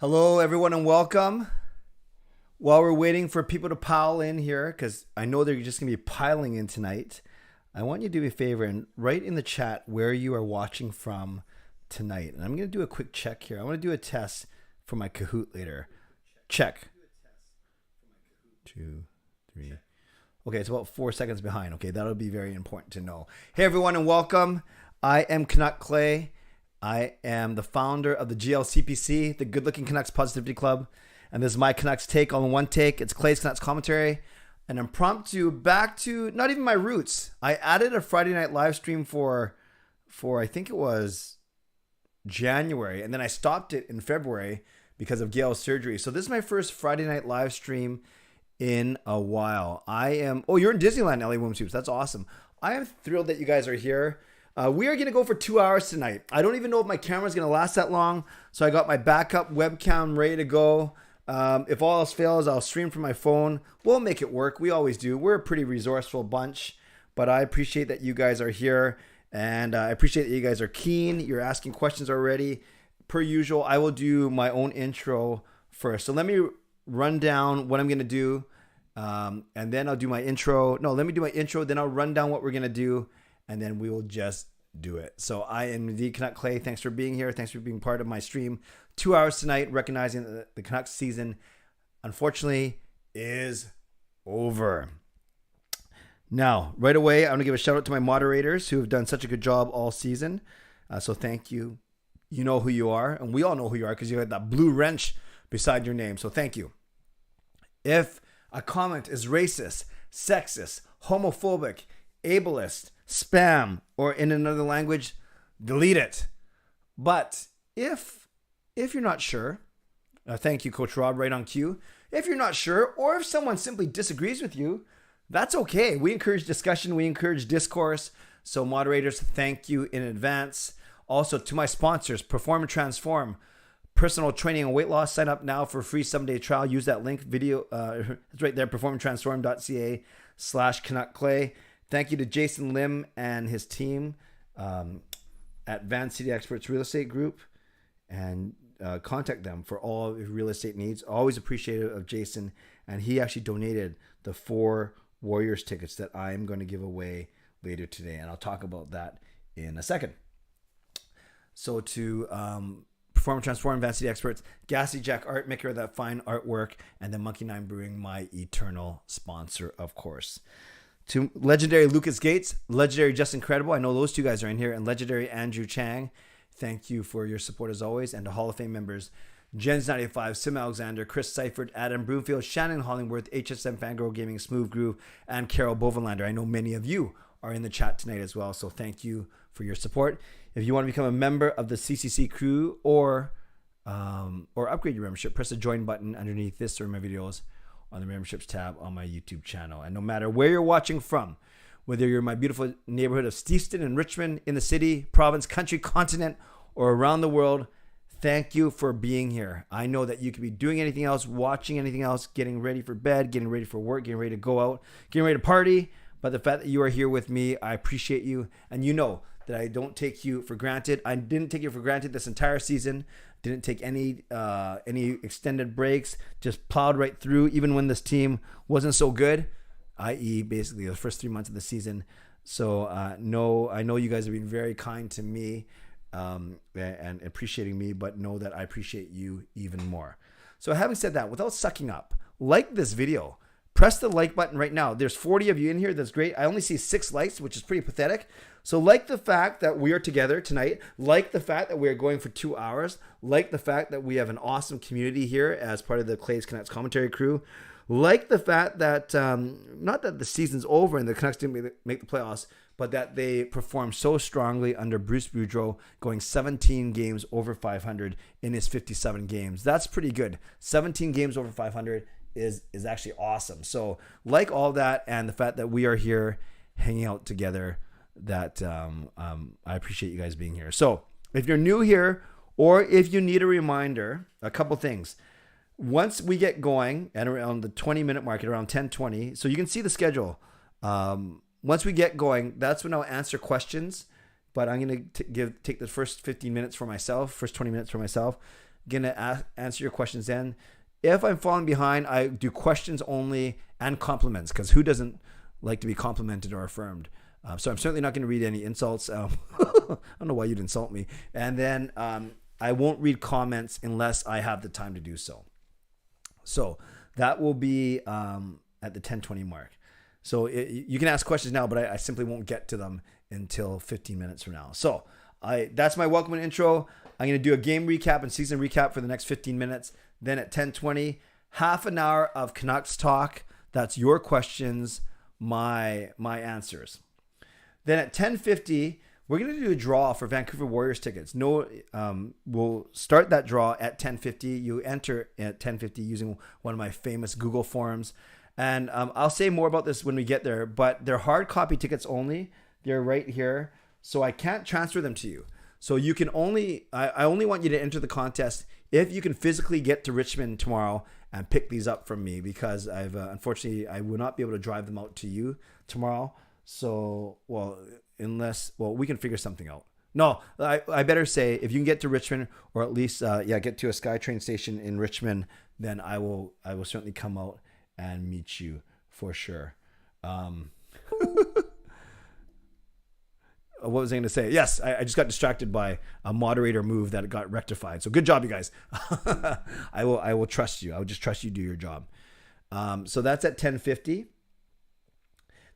Hello, everyone, and welcome. While we're waiting for people to pile in here, because I know they're just going to be piling in tonight, I want you to do me a favor and write in the chat where you are watching from tonight. And I'm going to do a quick check here. I want to do a test for my Kahoot later. Check. 2, 3. Okay, it's about 4 seconds behind. Okay, that'll be very important to know. Hey, everyone, and welcome. I am Canuck Clay. I am the founder of the GLCPC, the Good Looking Canucks Positivity Club. And this is my Canucks take on one take. It's Clay's Canucks commentary. An impromptu back to not even my roots. I added a Friday night live stream for I think it was January. And then I stopped it in February because of Gail's surgery. So this is my first Friday night live stream in a while. You're in Disneyland, LA Women's Hoops. That's awesome. I am thrilled that you guys are here. We are going to go for 2 hours tonight. I don't even know if my camera is going to last that long. So I got my backup webcam ready to go. If all else fails, I'll stream from my phone. We'll make it work. We always do. We're a pretty resourceful bunch. But I appreciate that you guys are here. And I appreciate that you guys are keen. You're asking questions already. Per usual, I will do my own intro first. So let me run down what I'm going to do. And then I'll do my intro. No, let me do my intro. Then I'll run down what we're going to do. And then we will just do it. So I am indeed Canuck Clay. Thanks for being here. Thanks for being part of my stream. 2 hours tonight, recognizing that the Canucks season, unfortunately, is over. Now, right away, I want to give a shout out to my moderators who have done such a good job all season. So thank you. You know who you are, and we all know who you are because you had that blue wrench beside your name. So thank you. If a comment is racist, sexist, homophobic, ableist, spam, or in another language, delete it. But if you're not sure, thank you, Coach Rob, right on cue. If you're not sure, or if someone simply disagrees with you, that's okay. We encourage discussion. We encourage discourse. So moderators, thank you in advance. Also to my sponsors, Perform and Transform, personal training and weight loss. Sign up now for a free 7-day trial. Use that link video. It's right there, performandtransform.ca/CanuckClay. Thank you to Jason Lim and his team at Van City Experts Real Estate Group, and contact them for all of your real estate needs. Always appreciative of Jason, and he actually donated the 4 Warriors tickets that I am going to give away later today, and I'll talk about that in a second. So to Perform and Transform, Van City Experts, Gassy Jack Art, maker of that fine artwork, and then Monkey 9 Brewing, my eternal sponsor, of course. To legendary Lucas Gates, legendary Justin Credible, I know those two guys are in here, and legendary Andrew Chang, thank you for your support as always. And to Hall of Fame members, Jens95, Simalexander, Chris Seifried, Adam Broomfield, Shannon Hollingworth, Hsmfangirl Gaming, smoovegroove, and Carol Bovenlander. I know many of you are in the chat tonight as well, so thank you for your support. If you want to become a member of the CCC Crew or upgrade your membership, press the join button underneath this or my videos on the memberships tab on my YouTube channel. And no matter where you're watching from, whether you're in my beautiful neighborhood of Stevenson and Richmond, in the city, province, country, continent, or around the world, thank you for being here. I know that you could be doing anything else, watching anything else, getting ready for bed, getting ready for work, getting ready to go out, getting ready to party. But the fact that you are here with me, I appreciate you. And you know that I don't take you for granted. I didn't take you for granted this entire season. Didn't take any extended breaks. Just plowed right through, even when this team wasn't so good, i.e. basically the first 3 months of the season. So I know you guys have been very kind to me and appreciating me, but know that I appreciate you even more. So having said that, without sucking up, like this video. Press the like button right now. There's 40 of you in here. That's great. I only see 6 likes, which is pretty pathetic. So like the fact that we are together tonight. Like the fact that we are going for 2 hours. Like the fact that we have an awesome community here as part of the Clay's Canucks commentary crew. Like the fact that, not that the season's over and the Canucks didn't make the playoffs, but that they performed so strongly under Bruce Boudreau, going 17 games over 500 in his 57 games. That's pretty good. 17 games over 500 is actually awesome. So like all that, and the fact that we are here hanging out together, that I appreciate you guys being here. So if you're new here, or if you need a reminder, a couple things. Once we get going at around the 20-minute mark, at around 10:20, so you can see the schedule. Once we get going, that's when I'll answer questions. But I'm going to take the first 15 minutes for myself, first 20 minutes for myself. gonna answer your questions then. If I'm falling behind, I do questions only and compliments, because who doesn't like to be complimented or affirmed? So I'm certainly not going to read any insults. I don't know why you'd insult me. And then I won't read comments unless I have the time to do so. So that will be at the 10:20 mark. So you can ask questions now, but I simply won't get to them until 15 minutes from now. So that's my welcome and intro. I'm going to do a game recap and season recap for the next 15 minutes. Then at 10:20, half an hour of Canucks talk. That's your questions, my answers. Then at 10:50, we're going to do a draw for Vancouver Warriors tickets. We'll start that draw at 10:50. You enter at 10:50 using one of my famous Google forms. And I'll say more about this when we get there, but they're hard copy tickets only. They're right here. So I can't transfer them to you. So you can I only want you to enter the contest if you can physically get to Richmond tomorrow and pick these up from me, because unfortunately I will not be able to drive them out to you tomorrow. So, we can figure something out. No, I better say if you can get to Richmond, or at least get to a SkyTrain station in Richmond, then I will certainly come out and meet you for sure. What was I going to say? Yes, I just got distracted by a moderator move that got rectified. So good job, you guys. I will trust you. I will just trust you do your job. So that's at 10:50.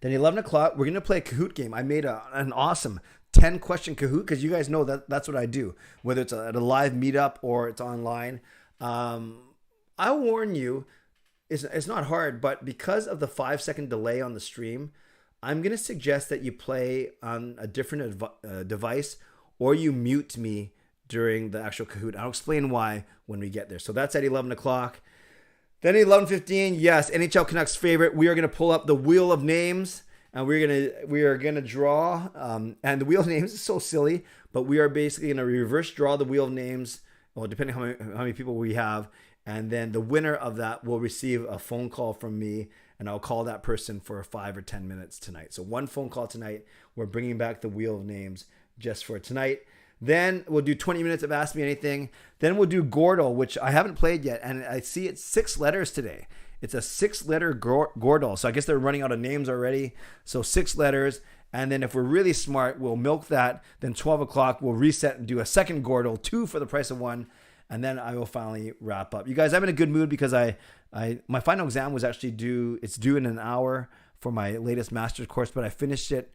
Then 11 o'clock, we're going to play a Kahoot game. I made an awesome 10-question Kahoot, because you guys know that's what I do, whether it's at a live meetup or it's online. I warn you, it's not hard, but because of the 5-second delay on the stream, I'm going to suggest that you play on a different device, or you mute me during the actual Kahoot. I'll explain why when we get there. So that's at 11 o'clock. Then at 11:15, yes, NHL Canucks favorite, we are going to pull up the Wheel of Names, and we are going to draw. And the Wheel of Names is so silly, but we are basically going to reverse draw the Wheel of Names, well, depending on how many people we have. And then the winner of that will receive a phone call from me, and I'll call that person for 5 or 10 minutes tonight. So one phone call tonight. We're bringing back the Wheel of Names just for tonight. Then we'll do 20 minutes of Ask Me Anything. Then we'll do Gordle, which I haven't played yet, and I see it's 6 letters today. It's a 6-letter Gordle, so I guess they're running out of names already. So 6 letters, and then if we're really smart, we'll milk that. Then 12 o'clock, we'll reset and do a second Gordle, 2 for the price of 1. And then I will finally wrap up. You guys, I'm in a good mood because my final exam was actually due. It's due in an hour for my latest master's course, but I finished it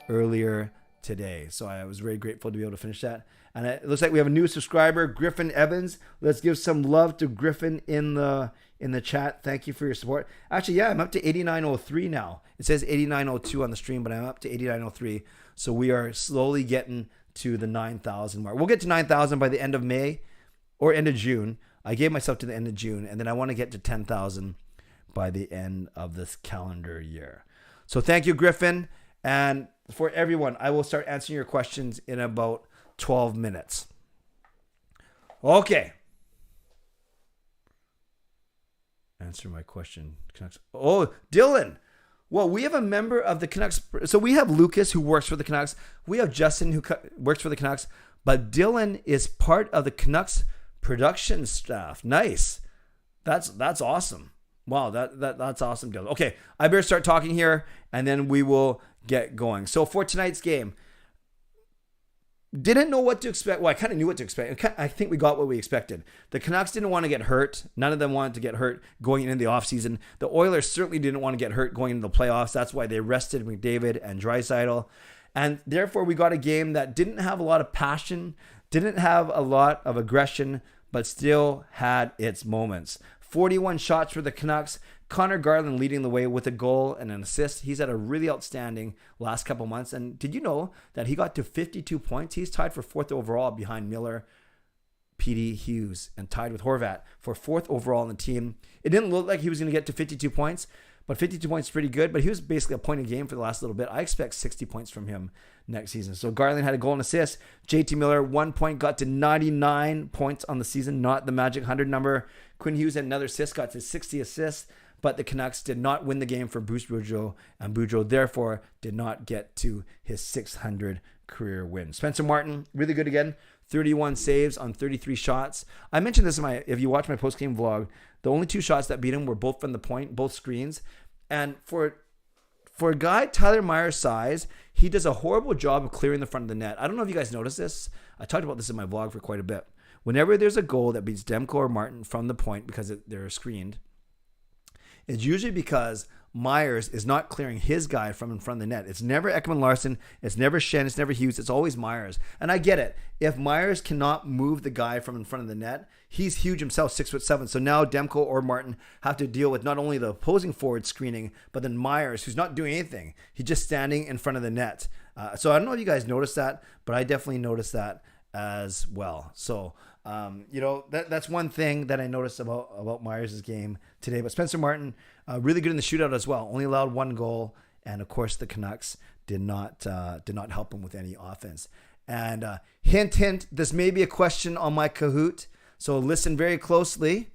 earlier today. So I was very grateful to be able to finish that. And it looks like we have a new subscriber, Griffin Evans. Let's give some love to Griffin in the chat. Thank you for your support. Actually, yeah, I'm up to 8903 now. It says 8902 on the stream, but I'm up to 8903. So we are slowly getting to the 9,000 mark. We'll get to 9,000 by the end of May. Or end of June. I gave myself to the end of June, and then I want to get to 10,000 by the end of this calendar year. So thank you, Griffin. And for everyone, I will start answering your questions in about 12 minutes. Okay. Answer my question. Canucks. Oh, Dylan. Well, we have a member of the Canucks. So we have Lucas, who works for the Canucks. We have Justin, who works for the Canucks. But Dylan is part of the Canucks production staff. Nice. That's awesome. Wow, that's awesome, Dylan. Okay, I better start talking here, and then we will get going. So for tonight's game, didn't know what to expect. Well, I kind of knew what to expect. I think we got what we expected. The Canucks didn't want to get hurt. None of them wanted to get hurt going into the offseason. The Oilers certainly didn't want to get hurt going into the playoffs. That's why they rested McDavid and Draisaitl. And therefore, we got a game that didn't have a lot of passion, didn't have a lot of aggression, but still had its moments. 41 shots for the Canucks. Connor Garland leading the way with a goal and an assist. He's had a really outstanding last couple months. And did you know that he got to 52 points? He's tied for 4th overall behind Miller, Petey, Hughes, and tied with Horvat for 4th overall in the team. It didn't look like he was going to get to 52 points, but 52 points is pretty good. But he was basically a point a game for the last little bit. I expect 60 points from him next season. So Garland had a goal and assist. JT Miller, 1 point, got to 99 points on the season, not the magic 100 number. Quinn Hughes had another assist, got to 60 assists. But the Canucks did not win the game for Bruce Boudreau, and Boudreau therefore did not get to his 600 career win. Spencer Martin, really good again. 31 saves on 33 shots. I mentioned this if you watch my post-game vlog, the only 2 shots that beat him were both from the point, both screens. And for a guy Tyler Myers' size, he does a horrible job of clearing the front of the net. I don't know if you guys noticed this. I talked about this in my vlog for quite a bit. Whenever there's a goal that beats Demko or Martin from the point because they're screened, it's usually because Myers is not clearing his guy from in front of the net. It's never Ekman Larson. It's never Shen. It's never Hughes. It's always Myers. And I get it. If Myers cannot move the guy from in front of the net, he's huge himself, 6'7". So now Demko or Martin have to deal with not only the opposing forward screening, but then Myers, who's not doing anything. He's just standing in front of the net. So I don't know if you guys noticed that, but I definitely noticed that as well. So, that's one thing that I noticed about Myers' game today. But Spencer Martin, really good in the shootout as well. Only allowed 1 goal, and of course the Canucks did not help him with any offense. And hint, this may be a question on my Kahoot, so listen very closely.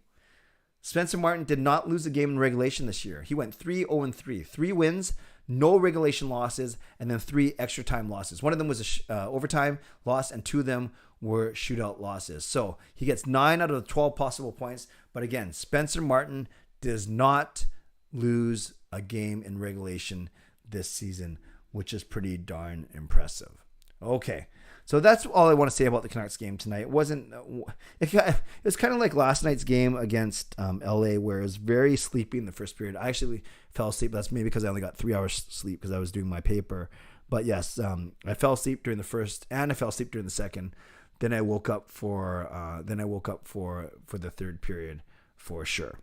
Spencer Martin did not lose a game in regulation this year. He went 3-0-3, 3 wins, no regulation losses, and then 3 extra time losses. One of them was a overtime loss, and 2 of them were shootout losses. So he gets 9 out of the 12 possible points. But again, Spencer Martin does not lose a game in regulation this season, which is pretty darn impressive. Okay, so that's all I want to say about the Canucks game tonight. It was kind of like last night's game against LA, where it was very sleepy in the first period. I actually fell asleep. That's maybe because I only got 3 hours sleep because I was doing my paper. But yes, I fell asleep during the first, and I fell asleep during the second. Then I woke up for the third period for sure.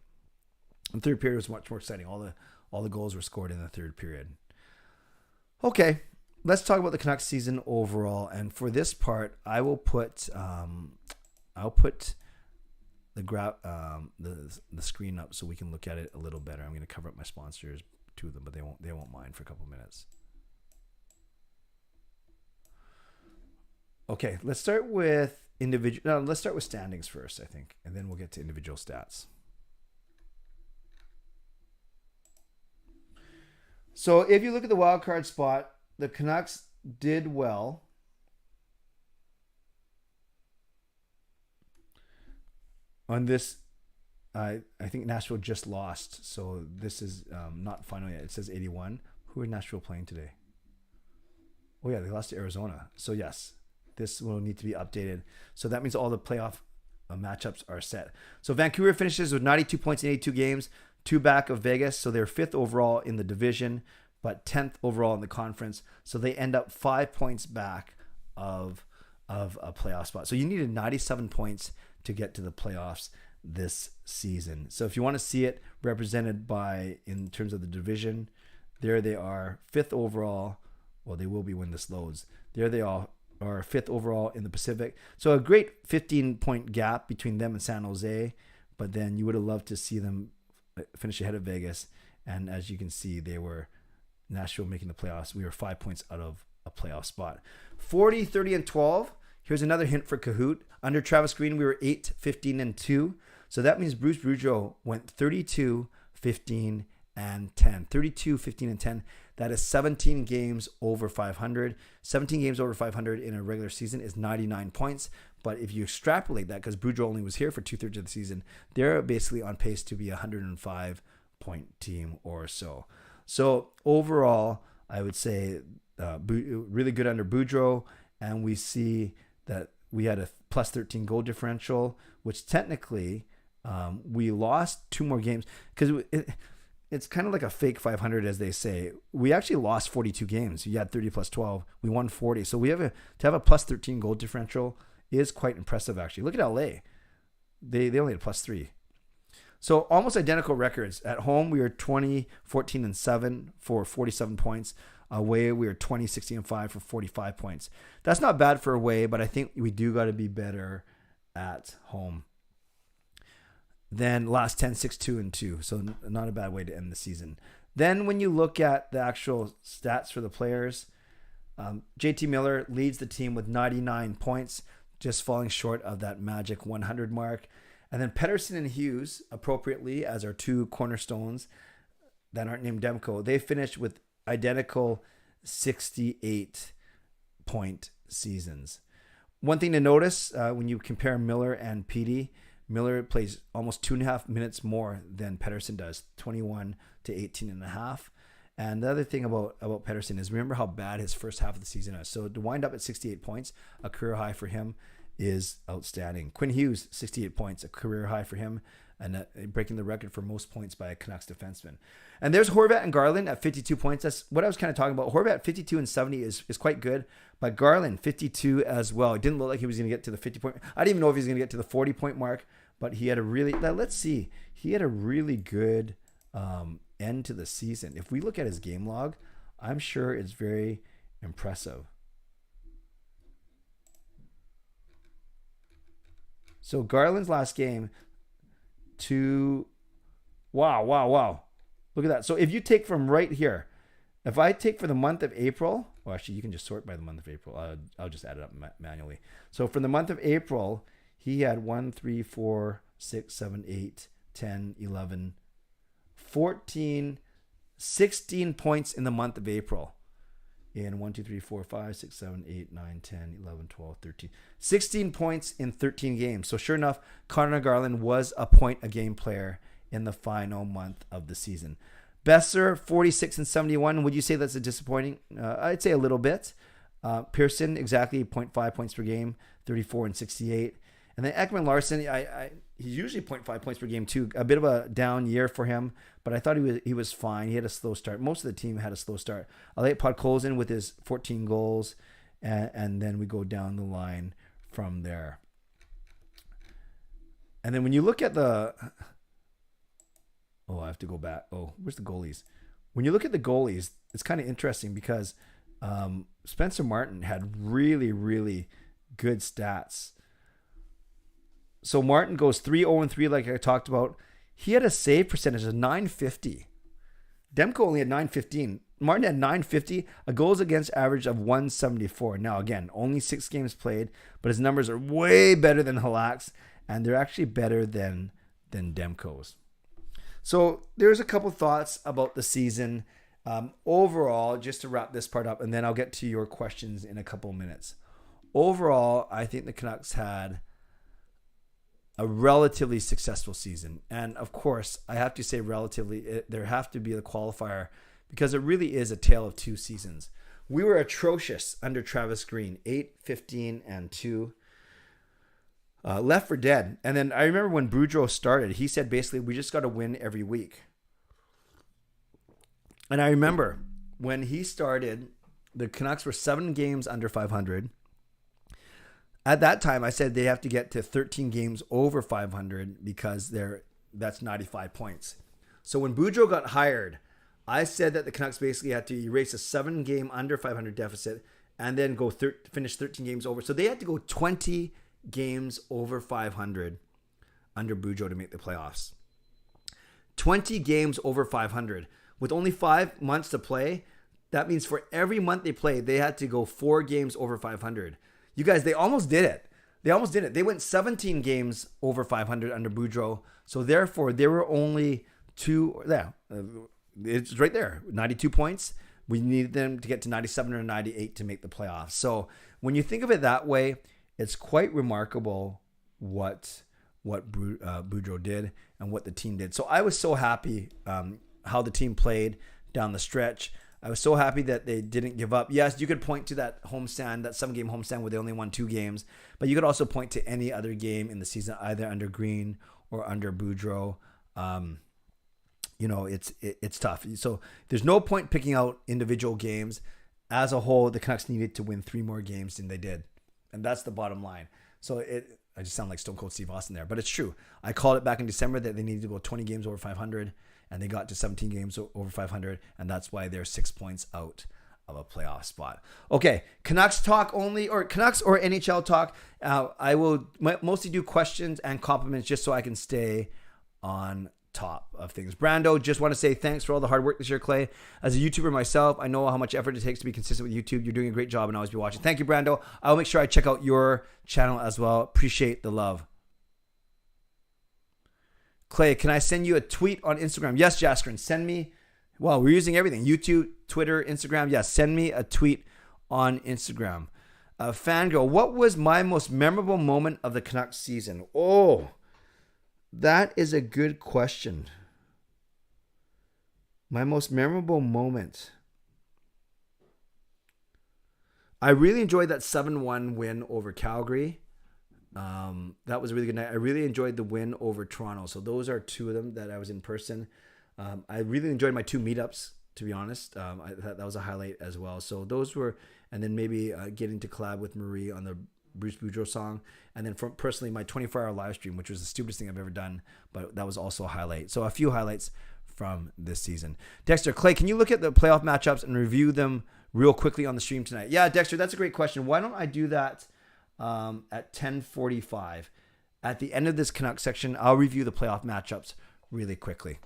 The third period was much more exciting. All the goals were scored in the third period. Okay, let's talk about the Canucks season overall. And for this part, I will put the screen up so we can look at it a little better. I'm going to cover up my sponsors, 2 of them, but they won't mind for a couple minutes. Okay, let's start with let's start with standings first, I think, and then we'll get to individual stats. So if you look at the wild card spot, the Canucks did well. On this, I think Nashville just lost, so this is not final yet. It says 81. Who are Nashville playing today? Oh yeah, they lost to Arizona. So yes, this will need to be updated. So that means all the playoff matchups are set. So Vancouver finishes with 92 points in 82 games, 2 back of Vegas. So they're 5th overall in the division, but 10th overall in the conference. So they end up 5 points back of a playoff spot. So you needed 97 points to get to the playoffs this season. So if you want to see it represented in terms of the division, there they are, 5th overall. Well, they will be when this loads. There they are 5th overall in the Pacific. So a great 15-point gap between them and San Jose, but then you would have loved to see them finish ahead of Vegas. And as you can see, they were Nashville making the playoffs. We were 5 points out of a playoff spot. 40, 30, and 12. Here's another hint for Kahoot. Under Travis Green, we were 8, 15, and 2. So that means Bruce Boudreau went 32, 15, and 10. 32, 15, and 10. That is 17 games over 500. 17 games over 500 in a regular season is 99 points. But if you extrapolate that, because Boudreau only was here for 2/3 of the season, they're basically on pace to be a 105-point team or so. So overall, I would say really good under Boudreau. And we see that we had a plus 13 goal differential, which technically we lost 2 more games because it's kind of like a fake 500, as they say. We actually lost 42 games. You had 30 plus 12. We won 40. So to have a plus 13 goal differential is quite impressive, actually. Look at LA. They only had plus 3. So almost identical records. At home, we were 20, 14, and 7 for 47 points. Away, we were 20, 16, and 5 for 45 points. That's not bad for away, but I think we do got to be better at home. Then last 10, 6, 2, and 2. So not a bad way to end the season. Then when you look at the actual stats for the players, JT Miller leads the team with 99 points, just falling short of that magic 100 mark. And then Pettersson and Hughes, appropriately, as our 2 cornerstones that aren't named Demko, they finished with identical 68 point seasons. One thing to notice when you compare Miller and Petey, Miller plays almost 2.5 minutes more than Pettersson does, 21 to 18.5. And the other thing about Pettersson is, remember how bad his first half of the season is. So to wind up at 68 points, a career high for him, is outstanding. Quinn Hughes, 68 points, a career high for him, and breaking the record for most points by a Canucks defenseman. And there's Horvat and Garland at 52 points. That's what I was kind of talking about. Horvat 52 and 70 is quite good, but Garland 52 as well. It didn't look like he was going to get to the 50 point. I didn't even know if he was going to get to the 40 point mark, but he had a really, let's see, he had a really good end to the season. If we look at his game log, I'm sure it's very impressive. So Garland's last game, wow. Look at that. So if you take from right here, if I take for the month of April, well, actually, you can just sort by the month of April. I'll just add it up manually. So for the month of April, he had 1, 3, 4, 6, 7, 8, 10, 11, 14, 16 points in the month of April. In 1, 2, 3, 4, 5, 6, 7, 8, 9, 10, 11, 12, 13. 16 points in 13 games. So sure enough, Connor Garland was a point a game player in the final month of the season. Besser, 46 and 71. Would you say that's a disappointing? I'd say a little bit. Pearson, exactly 0.5 points per game, 34 and 68. And then Ekman Larson, he's usually 0.5 points per game too. A bit of a down year for him, but I thought he was fine. He had a slow start. Most of the team had a slow start. Alek Podkolzin with his 14 goals, and then we go down the line from there. And then when you look at the... Oh, I have to go back. Oh, where's the goalies? When you look at the goalies, it's kind of interesting because Spencer Martin had really, really good stats. So Martin goes 3-0-3 like I talked about. He had a save percentage of .950. Demko only had .915. Martin had .950, a goals against average of .174. Now, again, only 6 games played, but his numbers are way better than Halak's, and they're actually better than Demko's. So there's a couple thoughts about the season. Overall, just to wrap this part up, and then I'll get to your questions in a couple minutes. Overall, I think the Canucks had a relatively successful season. And of course, I have to say relatively, there have to be the qualifier because it really is a tale of two seasons. We were atrocious under Travis Green, 8, 15, and 2. Left for dead. And then I remember when Boudreau started, he said basically, we just got to win every week. And I remember when he started, the Canucks were 7 games under 500. At that time, I said they have to get to 13 games over 500 because that's 95 points. So when Boudreau got hired, I said that the Canucks basically had to erase a 7-game under 500 deficit and then go finish 13 games over. So they had to go 20 games over 500 under Boudreau to make the playoffs. 20 games over 500. With only 5 months to play, that means for every month they played, they had to go 4 games over 500. You guys, they almost did it. They went 17 games over 500 under Boudreau. So therefore, there were only 2. Yeah, it's right there. 92 points. We needed them to get to 97 or 98 to make the playoffs. So when you think of it that way, it's quite remarkable what Boudreau did and what the team did. So I was so happy how the team played down the stretch. I was so happy that they didn't give up. Yes, you could point to that homestand, that 7-game homestand where they only won 2 games, but you could also point to any other game in the season, either under Green or under Boudreau. It's tough. So there's no point picking out individual games. As a whole, the Canucks needed to win 3 more games than they did, and that's the bottom line. So I just sound like Stone Cold Steve Austin there, but it's true. I called it back in December that they needed to go 20 games over 500. And they got to 17 games over 500, and that's why they're 6 points out of a playoff spot. Okay, Canucks talk only, or Canucks or NHL talk. I will mostly do questions and compliments just so I can stay on top of things. Brando, just want to say thanks for all the hard work this year, Clay. As a YouTuber myself, I know how much effort it takes to be consistent with YouTube. You're doing a great job and always be watching. Thank you, Brando. I'll make sure I check out your channel as well. Appreciate the love. Clay, can I send you a tweet on Instagram? Yes, Jaskrin, send me. Well, we're using everything. YouTube, Twitter, Instagram. Yes, send me a tweet on Instagram. Fangirl, what was my most memorable moment of the Canucks season? Oh, that is a good question. My most memorable moment. I really enjoyed that 7-1 win over Calgary. That was a really good night. I really enjoyed the win over Toronto. So those are two of them that I was in person. I really enjoyed my 2 meetups, to be honest. That was a highlight as well. So those were, and then maybe getting to collab with Marie on the Bruce Boudreau song. And then personally, my 24-hour live stream, which was the stupidest thing I've ever done, but that was also a highlight. So a few highlights from this season. Dexter, Clay, can you look at the playoff matchups and review them real quickly on the stream tonight? Yeah, Dexter, that's a great question. Why don't I do that at 10:45? At the end of this Canuck section, I'll review the playoff matchups really quickly.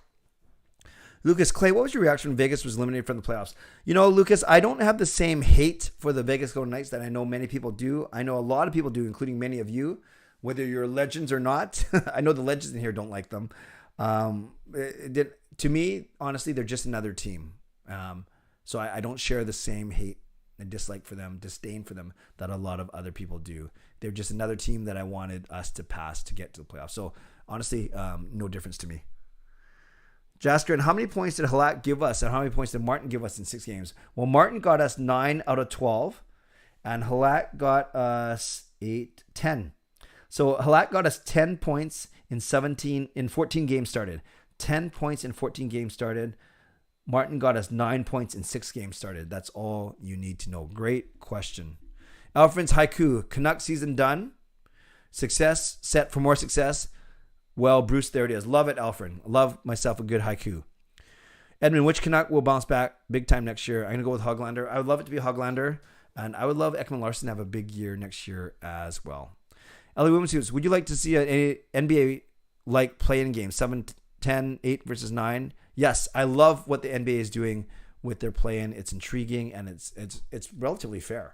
Lucas, Clay, what was your reaction when Vegas was eliminated from the playoffs? You know, Lucas, I don't have the same hate for the Vegas Golden Knights that I know many people do. I know a lot of people do, including many of you, whether you're legends or not. I know the legends in here don't like them. To me, honestly, they're just another team. So I don't share the same hate and dislike for them, disdain for them that a lot of other people do. They're just another team that I wanted us to pass to get to the playoffs. So honestly, no difference to me. Jasker, and how many points did Halak give us, and how many points did Martin give us in 6 games? Well, Martin got us 9 out of 12, and Halak got us 10. So Halak got us 10 points in 14 games started. 10 points in 14 games started. Martin got us 9 points in 6 games started. That's all you need to know. Great question. Alfred's Haiku, Canuck season done. Success, set for more success. Well, Bruce, there it is. Love it, Alfred. Love myself a good haiku. Edmund, which Canuck will bounce back big time next year? I'm going to go with Hoglander. I would love it to be Hoglander. And I would love Ekman Larson to have a big year next year as well. Ellie Women's, would you like to see an NBA-like play-in game? 7, 10, 8 versus 9? Yes, I love what the NBA is doing with their play-in. It's intriguing, and it's relatively fair.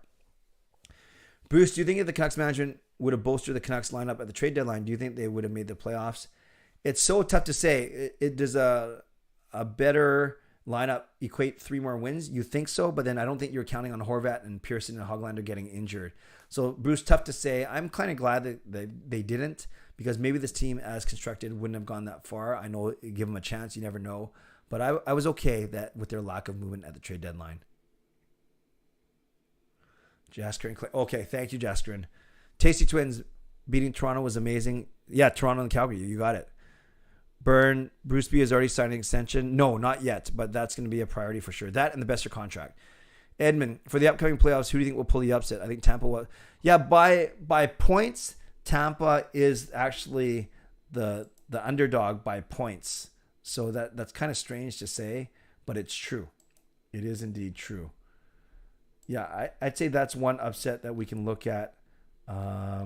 Bruce, do you think if the Canucks management would have bolstered the Canucks lineup at the trade deadline, do you think they would have made the playoffs? It's so tough to say. Does a better lineup equate 3 more wins? You think so, but then I don't think you're counting on Horvat and Pearson and Hoglander getting injured. So, Bruce, tough to say. I'm kind of glad that they didn't, because maybe this team as constructed wouldn't have gone that far. I know, give them a chance. You never know. But I was okay that with their lack of movement at the trade deadline. Jasker and Clay. Okay, thank you, Jasker. Tasty Twins beating Toronto was amazing. Yeah, Toronto and Calgary. You got it. Burn, Bruce B has already signed an extension. No, not yet, but that's going to be a priority for sure. That and the Besser contract. Edmund, for the upcoming playoffs, who do you think will pull the upset? I think Tampa will. Yeah, by points, Tampa is actually the underdog by points. So that's kind of strange to say, but it's true. It is indeed true. Yeah, I'd say that's one upset that we can look at. By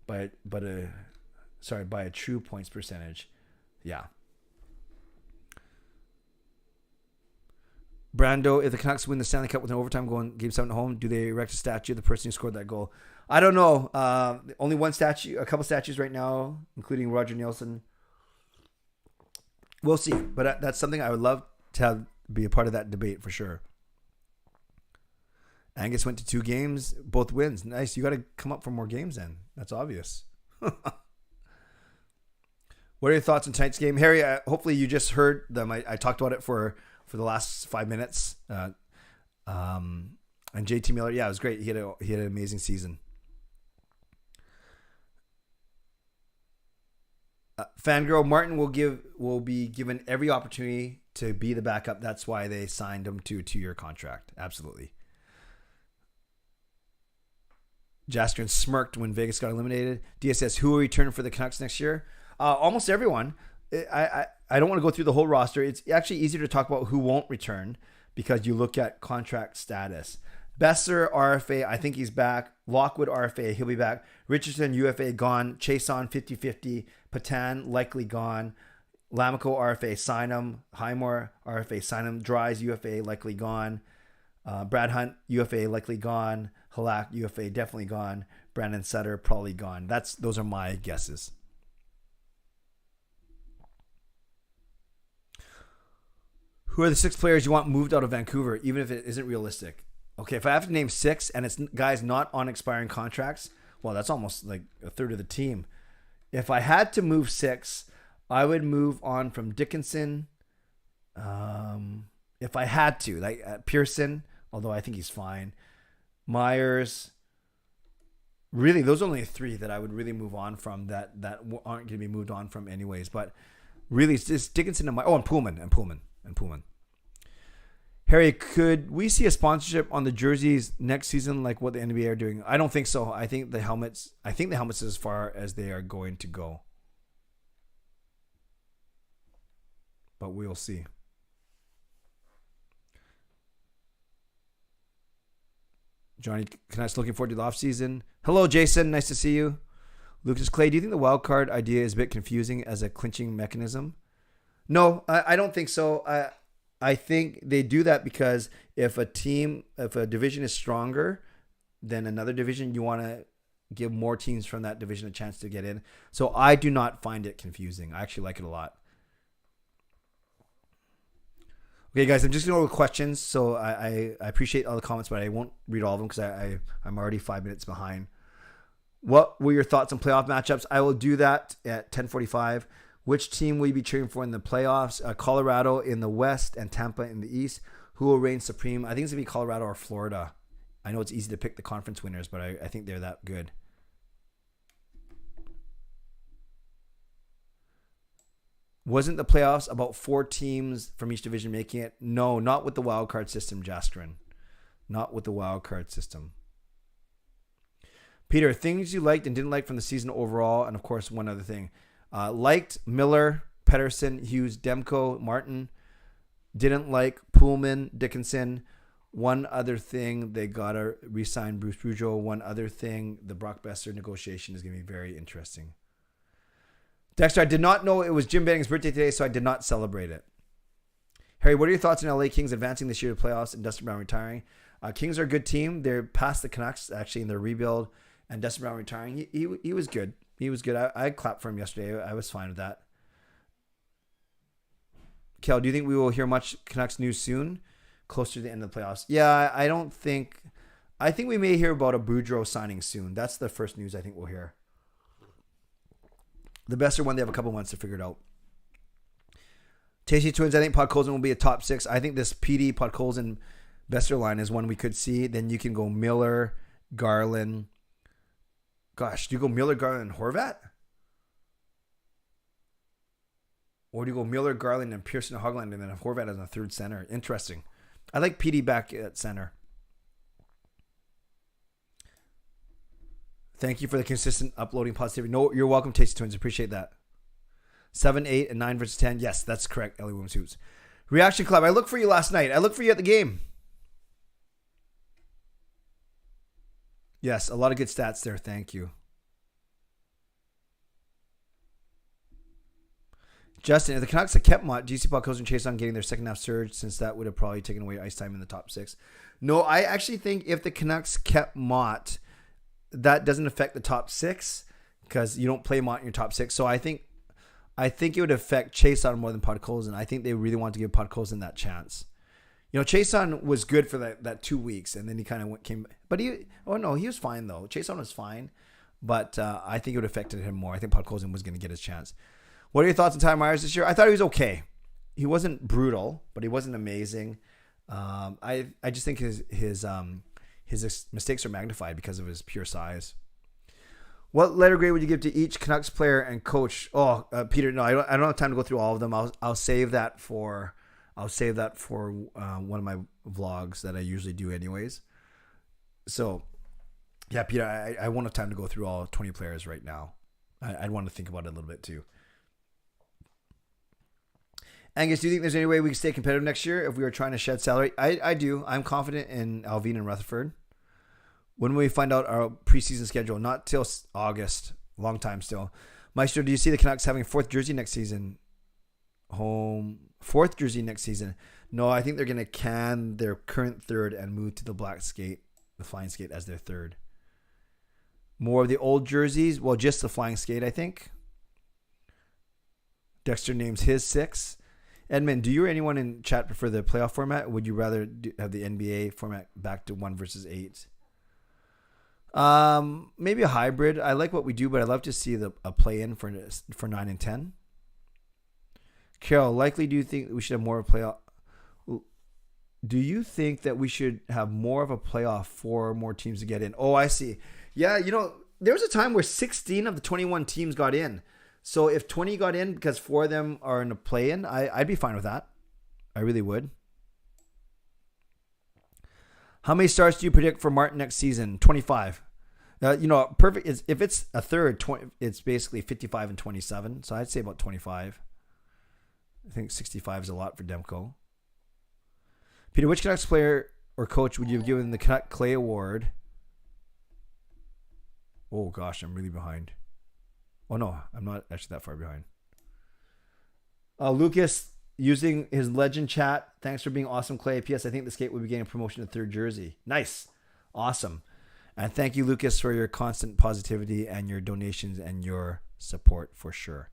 a true points percentage. Yeah. Brando, if the Canucks win the Stanley Cup with an overtime going game 7 at home, do they erect a statue of the person who scored that goal? I don't know. Only one statue, a couple statues right now, including Roger Nielsen. We'll see. But that's something I would love to be a part of that debate for sure. Angus went to 2 games, both wins. Nice. You got to come up for more games then. That's obvious. What are your thoughts on tonight's game? Harry, hopefully you just heard them. I talked about it for the last 5 minutes. And JT Miller, yeah, it was great. He had an amazing season. Fangirl, Martin will be given every opportunity to be the backup. That's why they signed him to a 2-year contract. Absolutely. Jastrin smirked when Vegas got eliminated. DSS, who will return for the Canucks next year? Almost everyone. I don't want to go through the whole roster. It's actually easier to talk about who won't return because you look at contract status. Besser, RFA, I think he's back. Lockwood, RFA, he'll be back. Richardson, UFA, gone. Chason, 50-50. Patan, likely gone. Lamico, RFA, sign him. Highmore, RFA, sign him. Dries, UFA, likely gone. Brad Hunt, UFA, likely gone. Halak, UFA, definitely gone. Brandon Sutter, probably gone. Those are my guesses. Who are the 6 players you want moved out of Vancouver, even if it isn't realistic? Okay, if I have to name 6 and it's guys not on expiring contracts, well, that's almost like a third of the team. If I had to move 6, I would move on from Dickinson. If I had to, like Pearson, although I think he's fine. Myers. Really, those are only 3 that I would really move on from that aren't going to be moved on from anyways. But really, it's just Dickinson and and Pullman. Harry, could we see a sponsorship on the jerseys next season, like what the NBA are doing? I don't think so. I think the helmets is as far as they are going to go. But we'll see. Johnny Canucks looking forward to the offseason. Hello, Jason. Nice to see you. Lucas Clay, do you think the wild card idea is a bit confusing as a clinching mechanism? No, I don't think so. I think they do that because if a division is stronger than another division, you want to give more teams from that division a chance to get in. So I do not find it confusing. I actually like it a lot. Okay, guys, I'm just going to go with questions. So I appreciate all the comments, but I won't read all of them because I'm already 5 minutes behind. What were your thoughts on playoff matchups? I will do that at 10:45. Which team will you be cheering for in the playoffs? Colorado in the West and Tampa in the East. Who will reign supreme? I think it's going to be Colorado or Florida. I know it's easy to pick the conference winners, but I think they're that good. Wasn't the playoffs about 4 teams from each division making it? No, not with the wild card system, Jaskrin. Not with the wild card system. Peter, things you liked and didn't like from the season overall, and of course, one other thing. Liked Miller, Pedersen, Hughes, Demko, Martin. Didn't like Pullman, Dickinson. One other thing, they got to re-sign Bruce Boudreau. One other thing, the Brock Besser negotiation is going to be very interesting. Dexter, I did not know it was Jim Benning's birthday today, so I did not celebrate it. Harry, what are your thoughts on LA Kings advancing this year to playoffs and Dustin Brown retiring? Kings are a good team. They're past the Canucks, actually, in their rebuild. And Dustin Brown retiring, he was good. He was good. I clapped for him yesterday. I was fine with that. Kel, do you think we will hear much Canucks news soon? Closer to the end of the playoffs? Yeah, I don't think... I think we may hear about a Boudreau signing soon. That's the first news I think we'll hear. The Besser one, they have a couple months to figure it out. Tasty Twins, I think Podkolzin will be a top 6. I think this PD, Podkolzin, Besser line is one we could see. Then you can go Miller, Garland. Gosh, do you go Miller, Garland, and Horvat? Or do you go Miller, Garland, and Pearson and Hogland, and then Horvat as a third center? Interesting. I like PD back at center. Thank you for the consistent uploading positivity. No, you're welcome, Tasty Twins. Appreciate that. 7, 8, and 9 versus 10. Yes, that's correct, Ellie Williams Hoops. Reaction Club. I looked for you last night. I looked for you at the game. Yes, a lot of good stats there. Thank you. Justin, if the Canucks had kept Mott, GC Podkolzin and Chase on getting their second half surge, since that would have probably taken away ice time in the top 6. No, I actually think if the Canucks kept Mott, that doesn't affect the top 6 because you don't play Mott in your top 6. So I think it would affect Chase on more than Podkolzin. I think they really want to give Podkolzin that chance. You know, Chason was good for that 2 weeks, and then he kind of came. But he was fine though. Chason was fine, but I think it would have affected him more. I think Podkolzin was going to get his chance. What are your thoughts on Ty Myers this year? I thought he was okay. He wasn't brutal, but he wasn't amazing. I just think his mistakes are magnified because of his pure size. What letter grade would you give to each Canucks player and coach? Oh, Peter, no, I don't have time to go through all of them. I'll save that for one of my vlogs that I usually do anyways. So, yeah, Peter, I won't have time to go through all 20 players right now. I'd want to think about it a little bit too. Angus, do you think there's any way we can stay competitive next year if we were trying to shed salary? I do. I'm confident in Alvin and Rutherford. When will we find out our preseason schedule? Not till August. Long time still. Maestro, do you see the Canucks having a 4th jersey next season? 4th jersey next season. No, I think they're going to can their current 3rd and move to the black skate, the flying skate as their 3rd. More of the old jerseys. Well, just the flying skate, I think. Dexter names his 6. Edmund, do you or anyone in chat prefer the playoff format? Or would you rather have the NBA format back to 1 versus 8? Maybe a hybrid. I like what we do, but I'd love to see a play-in for 9 and 10. Carol, likely do you think we should have more of a playoff? Do you think that we should have more of a playoff for more teams to get in? Oh, I see. Yeah, there was a time where 16 of the 21 teams got in. So if 20 got in because 4 of them are in a play-in, I'd be fine with that. I really would. How many stars do you predict for Martin next season? 25. Perfect. If it's a third, 20, it's basically 55 and 27. So I'd say about 25. I think 65 is a lot for Demko. Peter, which Canucks player or coach would you have given the Canuck Clay Award? Oh, gosh, I'm really behind. Oh, no, I'm not actually that far behind. Lucas, using his legend chat. Thanks for being awesome, Clay. P.S. I think the skate will be getting a promotion to 3rd jersey. Nice. Awesome. And thank you, Lucas, for your constant positivity and your donations and your support for sure.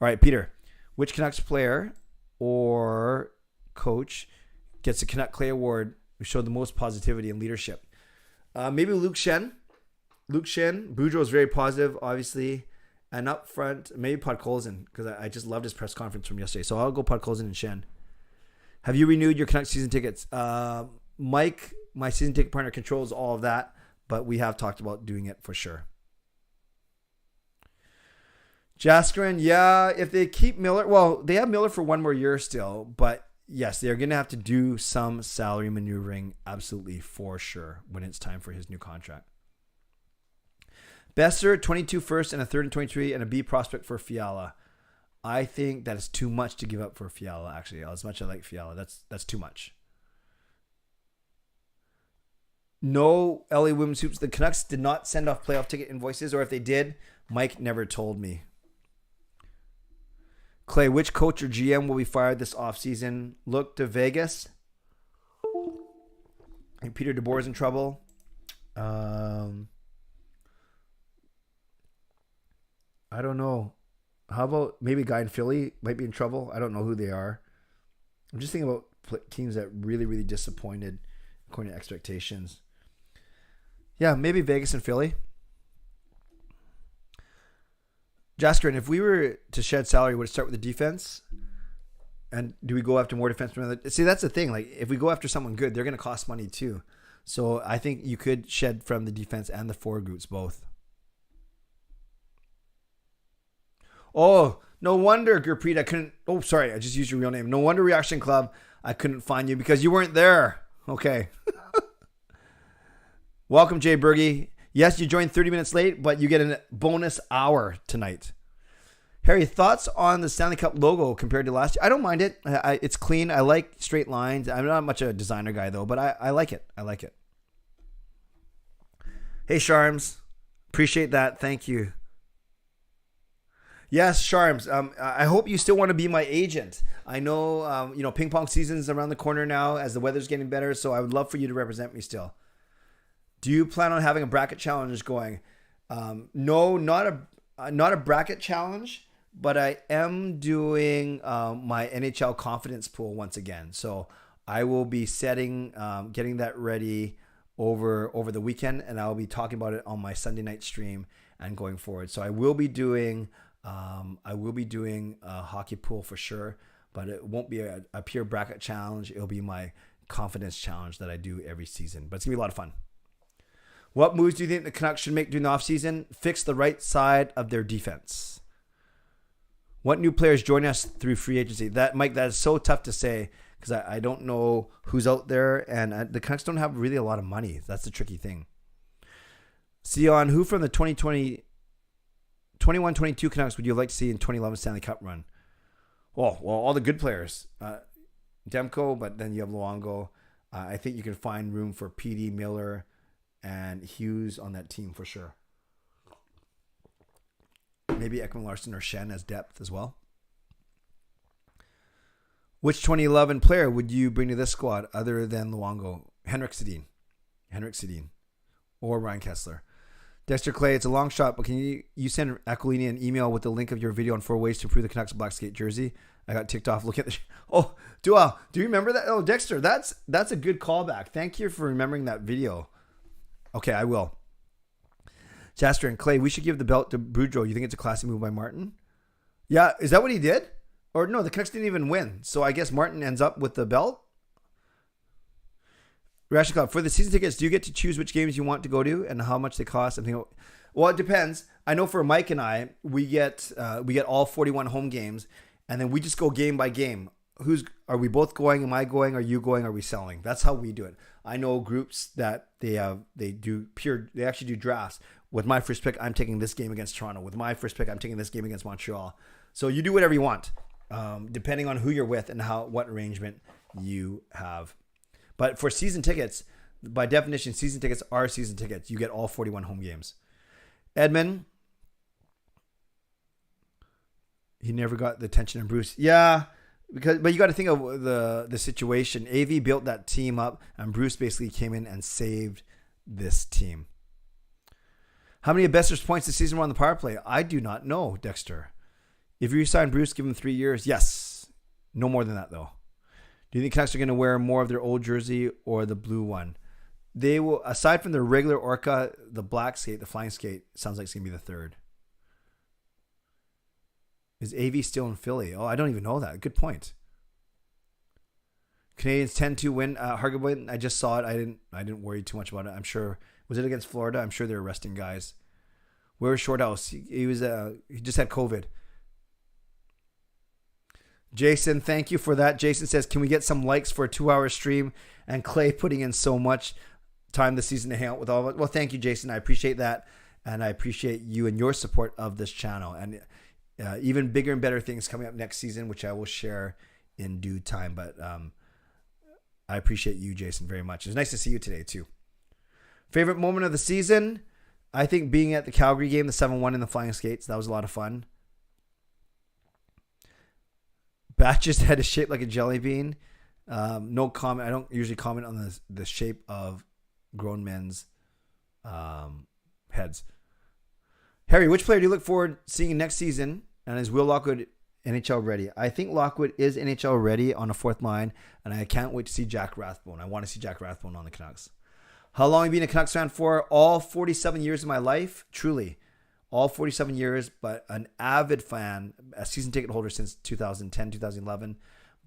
All right, Peter, which Canucks player or coach gets the Canuck Clay Award who showed the most positivity and leadership? Maybe Luke Shen. Boudreau is very positive, obviously. And up front, maybe Podkolzin, because I just loved his press conference from yesterday. So I'll go Podkolzin and Shen. Have you renewed your Canucks season tickets? Mike, my season ticket partner, controls all of that, but we have talked about doing it for sure. Jaskrin, yeah, if they keep Miller, well, they have Miller for 1 more year still, but yes, they're going to have to do some salary maneuvering, absolutely, for sure, when it's time for his new contract. Besser, 22 first and a 3rd and 23 and a B prospect for Fiala. I think that is too much to give up for Fiala, actually. As much as I like Fiala, that's too much. No LA Women's Hoops. The Canucks did not send off playoff ticket invoices, or if they did, Mike never told me. Clay, which coach or GM will be fired this offseason? Look to Vegas. I think Peter DeBoer is in trouble. I don't know. How about maybe a guy in Philly might be in trouble? I don't know who they are. I'm just thinking about teams that really, really disappointed according to expectations. Yeah, maybe Vegas and Philly. Jasker, and if we were to shed salary, would it start with the defense? And do we go after more defensemen? See, that's the thing. Like, if we go after someone good, they're going to cost money too. So I think you could shed from the defense and the forward groups both. Oh, no wonder, Gurpreet, I couldn't. Oh, sorry, I just used your real name. No wonder Reaction Club, I couldn't find you because you weren't there. Okay. Welcome, Jay Berge. Yes, you joined 30 minutes late, but you get a bonus hour tonight. Harry, thoughts on the Stanley Cup logo compared to last year? I don't mind it. It's clean. I like straight lines. I'm not much of a designer guy, though, but I like it. I like it. Hey, Sharms. Appreciate that. Thank you. Yes, Sharms. I hope you still want to be my agent. I know, ping pong season's around the corner now as the weather's getting better, so I would love for you to represent me still. Do you plan on having a bracket challenge going? No, not a bracket challenge, but I am doing my NHL confidence pool once again. So I will be getting that ready over the weekend, and I'll be talking about it on my Sunday night stream and going forward. So I will be doing a hockey pool for sure, but it won't be a pure bracket challenge. It'll be my confidence challenge that I do every season, but it's gonna be a lot of fun. What moves do you think the Canucks should make during the offseason? Fix the right side of their defense. What new players join us through free agency? Mike, that is so tough to say because I don't know who's out there, and the Canucks don't have really a lot of money. That's the tricky thing. Sion, who from the 21-22 Canucks would you like to see in 2011 Stanley Cup run? Well, all the good players. Demko, but then you have Luongo. I think you can find room for PD, Miller, and Hughes on that team for sure. Maybe Ekman Larsson or Shen as depth as well. Which 2011 player would you bring to this squad other than Luongo? Henrik Sedin. Or Ryan Kessler. Dexter Clay, it's a long shot, but can you send Aquilini an email with the link of your video on 4 ways to improve the Canucks black skate jersey? I got ticked off looking at the. Do you remember that? Oh, Dexter, that's a good callback. Thank you for remembering that video. Okay, I will. Jasper and Clay, we should give the belt to Boudreau. You think it's a classy move by Martin? Yeah, is that what he did? Or no, the Canucks didn't even win. So I guess Martin ends up with the belt. Reaction Club, for the season tickets, do you get to choose which games you want to go to and how much they cost? Well, it depends. I know for Mike and I, we get all 41 home games, and then we just go game by game. Are we both going? Am I going? Are you going? Are we selling? That's how we do it. I know groups that they actually do drafts. With my first pick, I'm taking this game against Toronto. With my first pick, I'm taking this game against Montreal. So you do whatever you want, depending on who you're with and what arrangement you have. But for season tickets, by definition, season tickets are season tickets. You get all 41 home games. Edmund, he never got the attention of Bruce. Yeah, but you got to think of the situation. AV built that team up, and Bruce basically came in and saved this team. How many of Besser's points this season were on the power play? I do not know, Dexter. If you sign Bruce, give him 3 years. Yes. No more than that, though. Do you think Canucks are going to wear more of their old jersey or the blue one? They will, aside from the regular Orca, the black skate, the flying skate, sounds like it's going to be the third. Is AV still in Philly? Oh, I don't even know that. Good point. Canadians 10-2 win. Hargable, I just saw it. I didn't worry too much about it. I'm sure. Was it against Florida? I'm sure they're arresting guys. Where was Shorthouse? He just had COVID. Jason, thank you for that. Jason says, can we get some likes for a 2-hour stream? And Clay putting in so much time this season to hang out with all of us. Well, thank you, Jason. I appreciate that. And I appreciate you and your support of this channel. And even bigger and better things coming up next season, which I will share in due time. But I appreciate you, Jason, very much. It's nice to see you today, too. Favorite moment of the season? I think being at the Calgary game, the 7-1 in the flying skates. That was a lot of fun. Batch's head is shaped like a jelly bean. No comment. I don't usually comment on the shape of grown men's heads. Harry, which player do you look forward to seeing next season? And is Will Lockwood NHL ready? I think Lockwood is NHL ready on a fourth line, and I can't wait to see Jack Rathbone. I want to see Jack Rathbone on the Canucks. How long have you been a Canucks fan for? All 47 years of my life, truly. All 47 years, but an avid fan, a season ticket holder since 2010, 2011.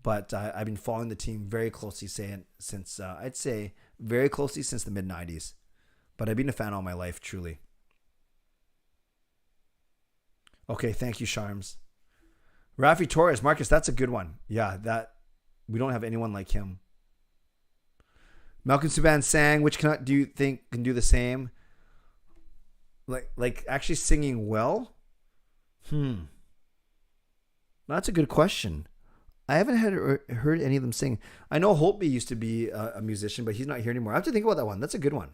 But I've been following the team very closely since, I'd say, very closely since the mid-90s. But I've been a fan all my life, truly. Okay, thank you, Charms. Rafi Torres, Marcus, that's a good one. Yeah, we don't have anyone like him. Malcolm Subban sang, which Canuck do you think can do the same? Like actually singing well? That's a good question. I haven't heard any of them sing. I know Holtby used to be a musician, but he's not here anymore. I have to think about that one. That's a good one.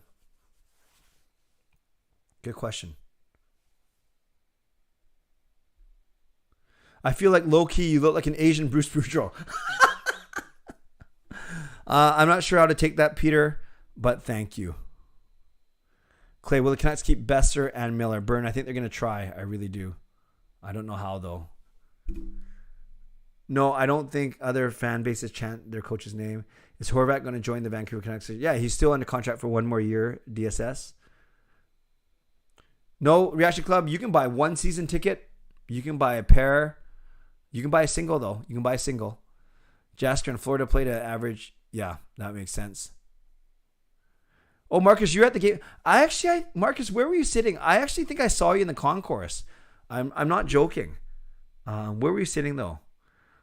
Good question. I feel like low-key you look like an Asian Bruce Boudreau. I'm not sure how to take that, Peter, but thank you. Clay, will the Canucks keep Besser and Miller? Burn, I think they're going to try. I really do. I don't know how, though. No, I don't think other fan bases chant their coach's name. Is Horvat going to join the Vancouver Canucks? Yeah, he's still under contract for one more year, DSS. No, Reaction Club, you can buy one season ticket. You can buy a pair. You can buy a single, though. You can buy a single. Jasper in Florida played an average. Yeah, that makes sense. Oh, Marcus, you're at the game. Marcus, where were you sitting? I actually think I saw you in the concourse. I'm not joking. Where were you sitting, though?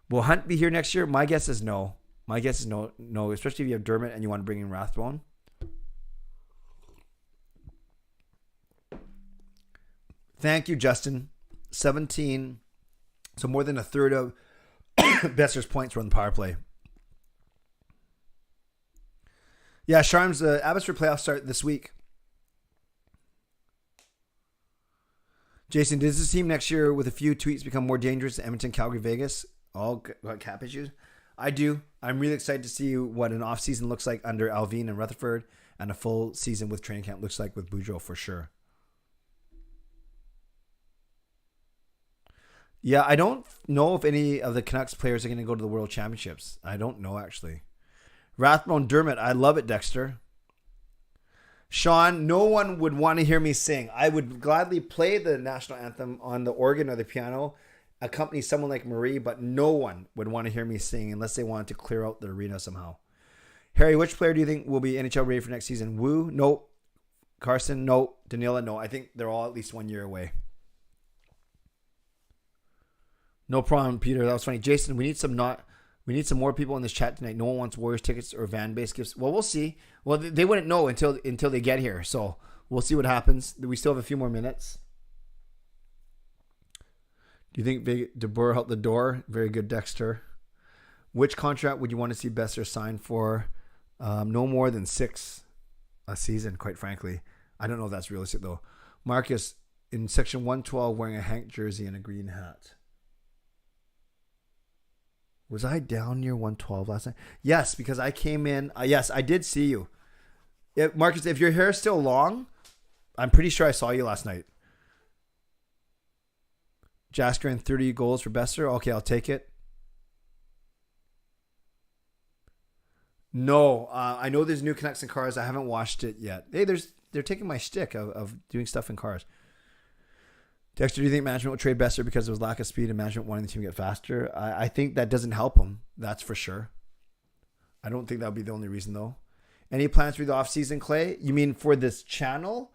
Will Hunt be here next year? My guess is no. My guess is no, especially if you have Dermott and you want to bring in Rathbone. Thank you, Justin. 17. So more than a third of Besser's points were on the power play. Yeah, Sharms, the Abbotsford playoffs start this week. Jason, does this team next year with a few tweets become more dangerous than Edmonton, Calgary, Vegas? All got cap issues? I do. I'm really excited to see what an offseason looks like under Alvin and Rutherford, and a full season with training camp looks like with Boudreau for sure. Yeah, I don't know if any of the Canucks players are going to go to the World Championships. I don't know, actually. Rathbone Dermot, I love it, Dexter. Sean, no one would want to hear me sing. I would gladly play the national anthem on the organ or the piano, accompany someone like Marie, but no one would want to hear me sing unless they wanted to clear out the arena somehow. Harry, which player do you think will be NHL ready for next season? Wu? No. Carson? No. Danila? No. I think they're all at least 1 year away. No problem, Peter. That was funny. Jason, we need some more people in this chat tonight. No one wants Warriors tickets or van-based gifts. Well, we'll see. Well, they wouldn't know until they get here. So we'll see what happens. We still have a few more minutes. Do you think DeBoer helped the door? Very good, Dexter. Which contract would you want to see Besser sign for? No more than 6 a season, quite frankly. I don't know if that's realistic, though. Marcus, in section 112, wearing a Hank jersey and a green hat. Was I down near 112 last night? Yes, because I came in. Yes, I did see you. Marcus, if your hair is still long, I'm pretty sure I saw you last night. Jasker and 30 goals for Besser. Okay, I'll take it. No, I know there's new Canucks in cars. I haven't watched it yet. Hey, they're taking my shtick of doing stuff in cars. Dexter, do you think management will trade Besser because of his lack of speed and management wanting the team to get faster? I think that doesn't help him. That's for sure. I don't think that would be the only reason, though. Any plans for the offseason, Clay? You mean for this channel?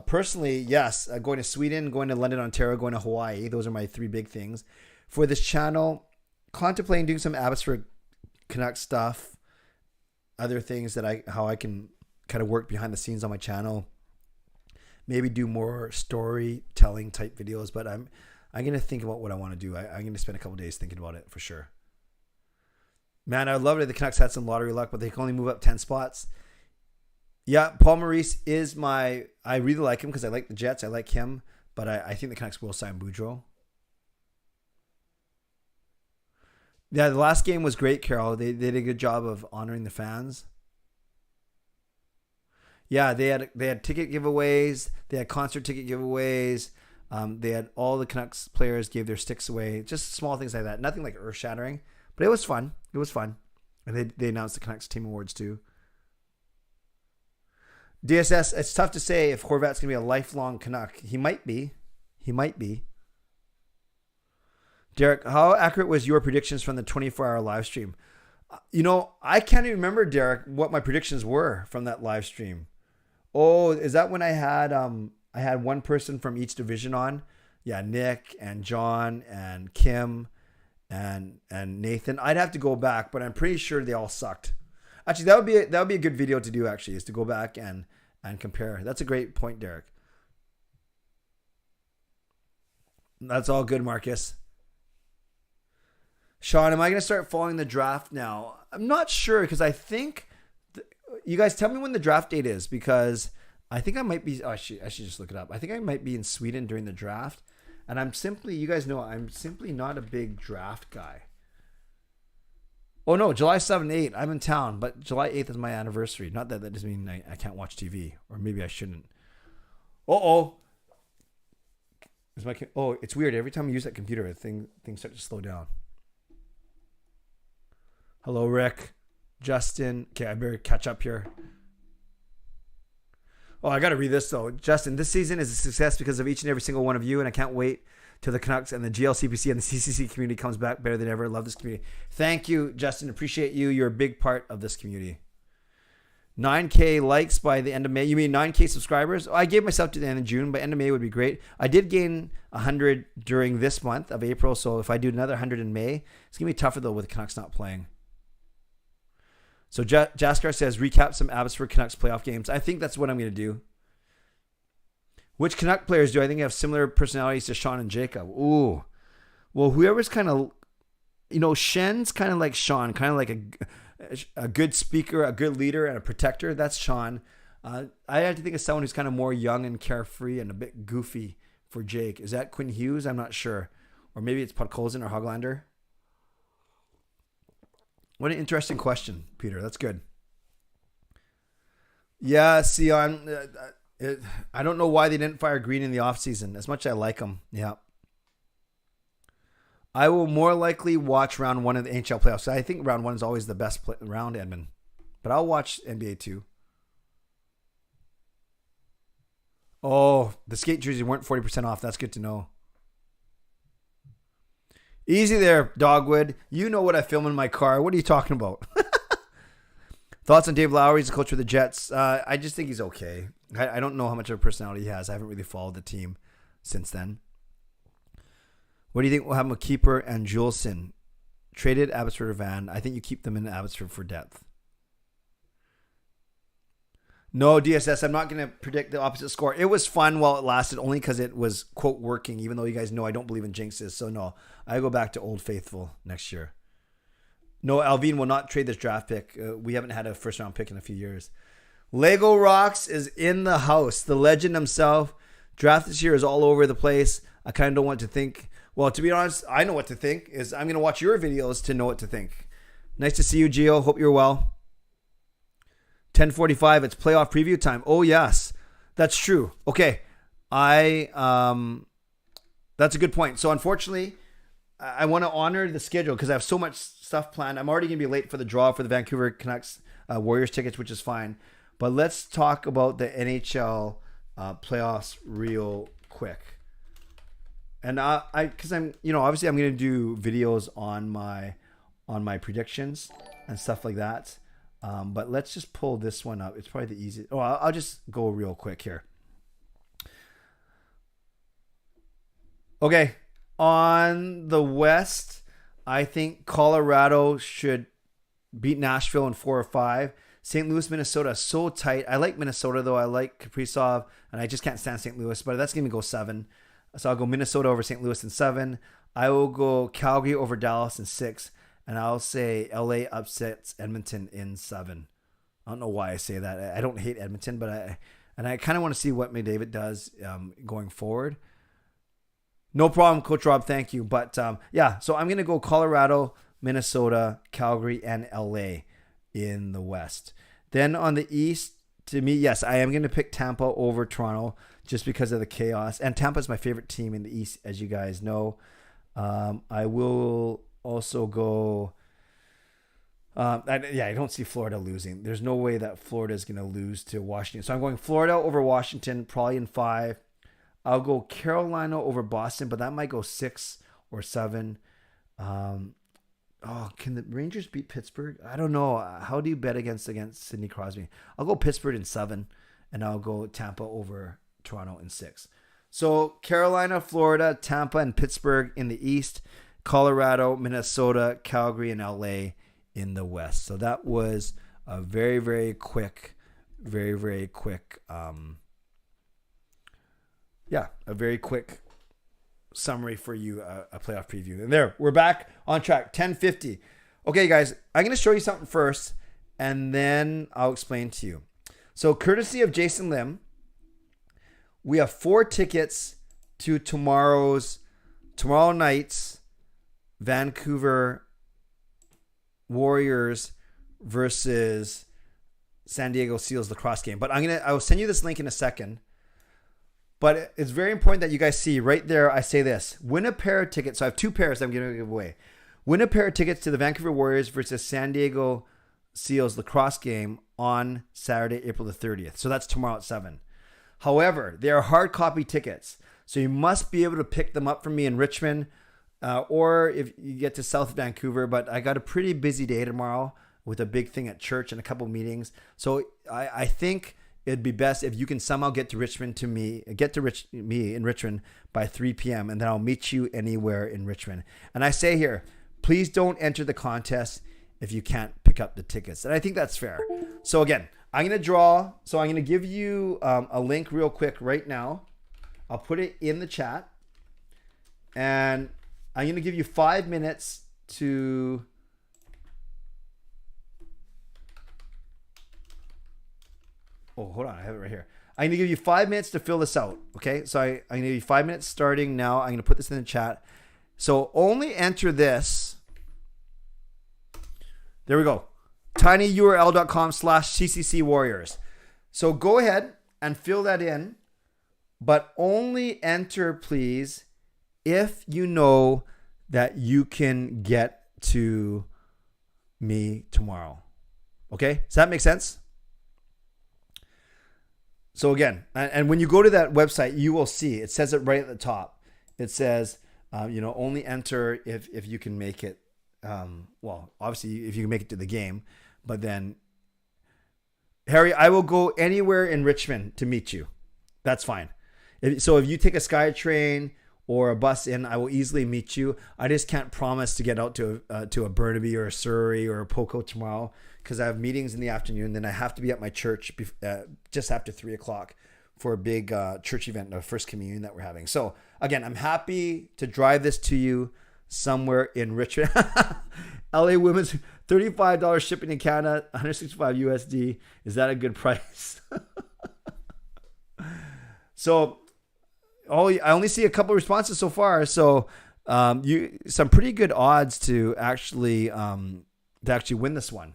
Personally, yes. Going to Sweden, going to London, Ontario, going to Hawaii. Those are my 3 big things. For this channel, contemplating doing some Abbotsford Canuck stuff. Other things that how I can kind of work behind the scenes on my channel. Maybe do more storytelling type videos, but I'm going to think about what I want to do. I'm going to spend a couple days thinking about it for sure. Man, I love it. The Canucks had some lottery luck, but they can only move up 10 spots. Yeah, Paul Maurice is I really like him because I like the Jets. I like him, but I think the Canucks will sign Boudreau. Yeah, the last game was great, Carol. They did a good job of honoring the fans. Yeah, they had ticket giveaways. They had concert ticket giveaways. They had all the Canucks players gave their sticks away. Just small things like that. Nothing like earth shattering, but it was fun. It was fun. And they announced the Canucks team awards too. DSS, it's tough to say if Horvat's going to be a lifelong Canuck. He might be. Derek, how accurate was your predictions from the 24-hour live stream? I can't even remember, Derek, what my predictions were from that live stream. Oh, is that when I had one person from each division on? Yeah, Nick and John and Kim and Nathan. I'd have to go back, but I'm pretty sure they all sucked. Actually, that would be a good video to do, actually, is to go back and compare. That's a great point, Derek. That's all good, Marcus. Sean, am I going to start following the draft now? I'm not sure because I think you guys tell me when the draft date is because I think I might be. I should just look it up. I think I might be in Sweden during the draft, and you guys know I'm simply not a big draft guy. Oh no, July 7th, 8th. I'm in town, but July 8th is my anniversary. Not that doesn't mean I can't watch TV, or maybe I shouldn't. It's weird. Every time I use that computer, things start to slow down. Hello, Rick. Justin. Okay, I better catch up here. Oh, I got to read this, though. Justin, this season is a success because of each and every single one of you, and I can't wait till the Canucks and the GLCPC and the CCC community comes back better than ever. Love this community. Thank you, Justin. Appreciate you. You're a big part of this community. 9K likes by the end of May. You mean 9K subscribers? I gave myself to the end of June. By end of May would be great. I did gain 100 during this month of April, so if I do another 100 in May, it's going to be tougher, though, with the Canucks not playing. So Jaskar says, recap some Abbotsford Canucks playoff games. I think that's what I'm going to do. Which Canuck players do I think have similar personalities to Sean and Jacob? Ooh. Well, whoever's kind of, Shen's kind of like Sean, kind of like a good speaker, a good leader, and a protector. That's Sean. I have to think of someone who's kind of more young and carefree and a bit goofy for Jake. Is that Quinn Hughes? I'm not sure. Or maybe it's Podkolzin or Hoglander. What an interesting question, Peter. That's good. Yeah, Sion. I don't know why they didn't fire Green in the offseason. As much as I like him. Yeah. I will more likely watch round 1 of the NHL playoffs. I think round 1 is always the best round, Edmund. But I'll watch NBA too. Oh, the skate jerseys weren't 40% off. That's good to know. Easy there, Dogwood. You know what I film in my car. What are you talking about? Thoughts on Dave Lowry as a coach for the Jets? I just think he's okay. I don't know how much of a personality he has. I haven't really followed the team since then. What do you think will happen with Keeper and Juleson? Traded Abbotsford or Van? I think you keep them in Abbotsford for depth. No, DSS, I'm not going to predict the opposite score. It was fun while it lasted, only because it was, quote, working, even though you guys know I don't believe in jinxes. So, no, I go back to Old Faithful next year. No, Alvin will not trade this draft pick. We haven't had a first-round pick in a few years. Lego Rocks is in the house. The legend himself. Draft this year is all over the place. I kind of don't want to think. Well, to be honest, I know what to think. I'm going to watch your videos to know what to think. Nice to see you, Gio. Hope you're well. 10:45. It's playoff preview time. Oh yes, that's true. Okay, that's a good point. So unfortunately, I want to honor the schedule because I have so much stuff planned. I'm already going to be late for the draw for the Vancouver Canucks Warriors tickets, which is fine. But let's talk about the NHL playoffs real quick. And because I'm obviously I'm going to do videos on my predictions and stuff like that. But let's just pull this one up. It's probably the easiest. Oh, I'll just go real quick here. Okay. On the West, I think Colorado should beat Nashville in 4 or 5. St. Louis, Minnesota is so tight. I like Minnesota, though. I like Kaprizov, and I just can't stand St. Louis. But that's going to go 7. So I'll go Minnesota over St. Louis in 7. I will go Calgary over Dallas in 6. And I'll say LA upsets Edmonton in 7. I don't know why I say that. I don't hate Edmonton, but I kind of want to see what McDavid does going forward. No problem, Coach Rob. Thank you. But yeah, so I'm going to go Colorado, Minnesota, Calgary, and LA in the West. Then on the East, to me, yes, I am going to pick Tampa over Toronto just because of the chaos. And Tampa is my favorite team in the East, as you guys know. I will also go. I don't see Florida losing. There's no way that Florida is going to lose to Washington. So I'm going Florida over Washington, probably in 5. I'll go Carolina over Boston, but that might go 6 or 7. Can the Rangers beat Pittsburgh? I don't know. How do you bet against Sidney Crosby? I'll go Pittsburgh in 7, and I'll go Tampa over Toronto in 6. So Carolina, Florida, Tampa, and Pittsburgh in the East. Colorado, Minnesota, Calgary, and LA in the West. So that was a very, very quick, a very quick summary for you, a playoff preview. And there, we're back on track, 10:50. Okay, guys, I'm going to show you something first, and then I'll explain to you. So courtesy of Jason Lim, we have 4 tickets to tomorrow night's Vancouver Warriors versus San Diego Seals lacrosse game. But I will send you this link in a second. But it's very important that you guys see right there. I say this: win a pair of tickets. So I have 2 pairs I'm going to give away. Win a pair of tickets to the Vancouver Warriors versus San Diego Seals lacrosse game on Saturday, April the 30th. So that's tomorrow at 7. However, they are hard copy tickets, so you must be able to pick them up from me in Richmond. Or if you get to South Vancouver, but I got a pretty busy day tomorrow with a big thing at church and a couple meetings. So I think it'd be best if you can somehow get to me in Richmond by 3 p.m. and then I'll meet you anywhere in Richmond. And I say here, please don't enter the contest if you can't pick up the tickets. And I think that's fair. So again, I'm going to draw. So I'm going to give you a link real quick right now. I'll put it in the chat. And I'm going to give you 5 minutes to... Oh, hold on. I have it right here. I'm going to give you 5 minutes to fill this out. Okay? So I'm going to give you 5 minutes starting now. I'm going to put this in the chat. So only enter this. There we go. tinyurl.com/CCC Warriors. So go ahead and fill that in. But only enter, please, if you know that you can get to me tomorrow. Okay? Does that make sense? So again, and when you go to that website, you will see, it says it right at the top. It says, only enter if you can make it. Well, obviously, if you can make it to the game. But then, Harry, I will go anywhere in Richmond to meet you. That's fine. So if you take a SkyTrain or a bus in, I will easily meet you. I just can't promise to get out to a Burnaby or a Surrey or a Poco tomorrow because I have meetings in the afternoon. Then I have to be at my church just after 3:00 for a big church event, a first communion that we're having. So again, I'm happy to drive this to you somewhere in Richmond. LA Women's $35 shipping in Canada, 165 USD. Is that a good price? So I only see a couple of responses so far. So some pretty good odds to actually win this one.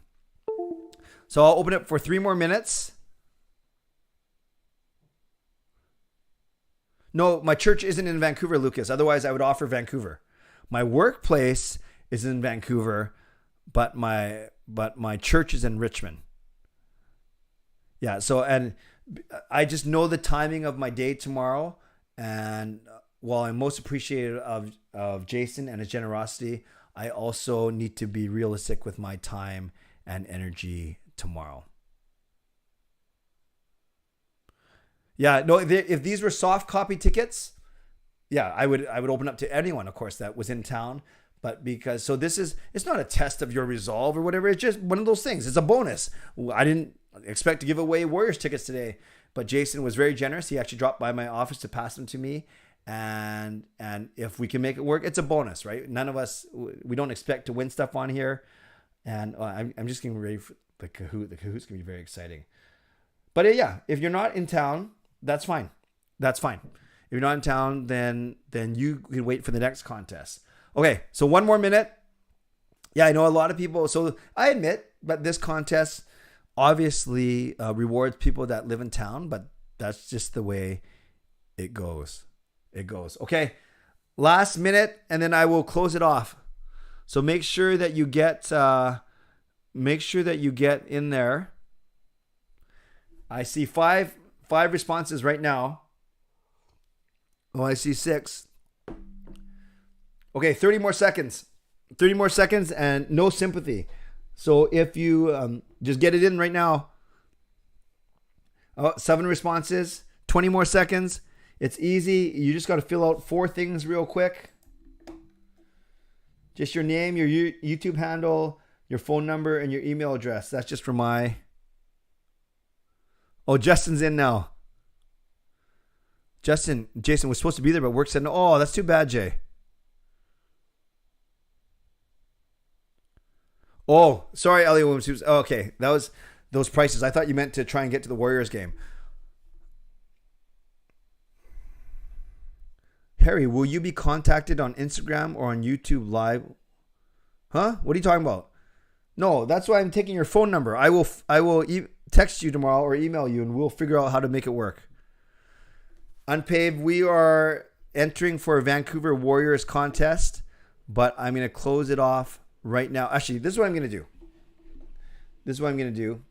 So I'll open it for 3 more minutes. No, my church isn't in Vancouver, Lucas. Otherwise, I would offer Vancouver. My workplace is in Vancouver, but my church is in Richmond. Yeah. So, and I just know the timing of my day tomorrow. And while I'm most appreciative of Jason and his generosity, I also need to be realistic with my time and energy tomorrow. Yeah, no, if these were soft copy tickets, yeah, I would open up to anyone, of course, that was in town. But it's not a test of your resolve or whatever. It's just one of those things. It's a bonus. I didn't expect to give away Warriors tickets today, but Jason was very generous. He actually dropped by my office to pass them to me. And if we can make it work, it's a bonus, right? None of us, we don't expect to win stuff on here. And I'm just getting ready for the Kahoot. The Kahoot's going to be very exciting. But yeah, if you're not in town, that's fine. That's fine. If you're not in town, then you can wait for the next contest. Okay, so 1 more minute. Yeah, I know a lot of people. So I admit, but this contest obviously rewards people that live in town, but that's just the way it goes. It goes. Okay, last minute, and then I will close it off. So make sure that you get in there. I see five responses right now. Oh, I see 6. Okay, 30 more seconds. 30 more seconds and no sympathy. So if you just get it in right now. Oh, 7 responses. 20 more seconds. It's easy. You just got to fill out 4 things real quick. Just your name, your YouTube handle, your phone number, and your email address. That's just for my... Oh, Justin's in now. Jason was supposed to be there, but work said no. Oh, that's too bad, Jay. Oh, sorry, Elliot Williams. Oh, okay, that was those prices. I thought you meant to try and get to the Warriors game. Harry, will you be contacted on Instagram or on YouTube Live? Huh? What are you talking about? No, that's why I'm taking your phone number. I will text you tomorrow or email you, and we'll figure out how to make it work. Unpaved, we are entering for a Vancouver Warriors contest, but I'm going to close it off right now. Actually, this is what I'm going to do.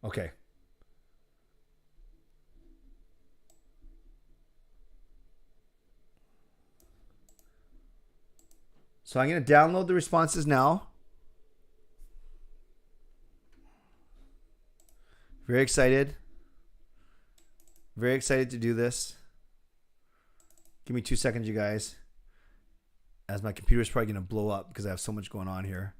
Okay. So I'm going to download the responses now. Very excited. Very excited to do this. Give me 2 seconds, you guys. As my computer is probably going to blow up because I have so much going on here.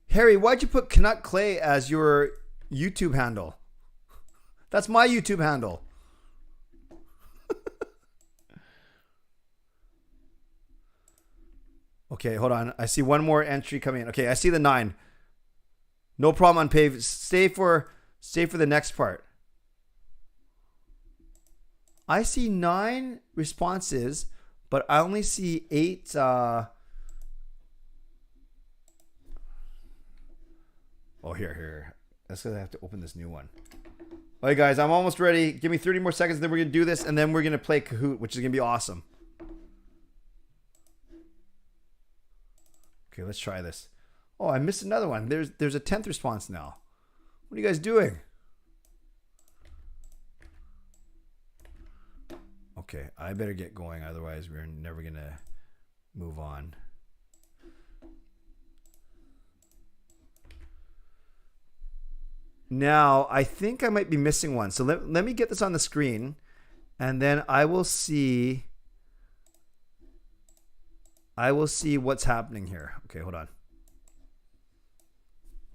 Harry, why'd you put Canuck Clay as your YouTube handle? That's my YouTube handle. Okay, hold on. I see one more entry coming in. Okay, I see the 9. No problem on Pave. Stay for the next part. I see 9 responses, but I only see 8. Oh, here. That's because I have to open this new one. All right, guys, I'm almost ready. Give me 30 more seconds, then we're going to do this, and then we're going to play Kahoot, which is going to be awesome. Okay, let's try this. Oh, I missed another one. There's a 10th response now. What are you guys doing? Okay, I better get going, otherwise we're never going to move on. Now, I think I might be missing one. So let me get this on the screen, and then I will see what's happening here. Okay, hold on.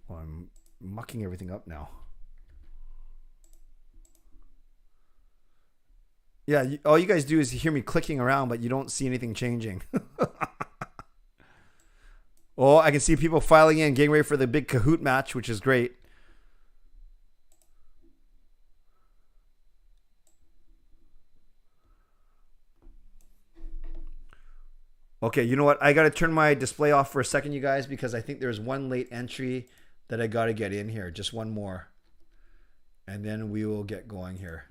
Oh, I'm mucking everything up now. Yeah, all you guys do is hear me clicking around, but you don't see anything changing. Oh, I can see people filing in, getting ready for the big Kahoot match, which is great. Okay, you know what? I got to turn my display off for a second, you guys, because I think there's one late entry that I got to get in here. Just one more. And then we will get going here.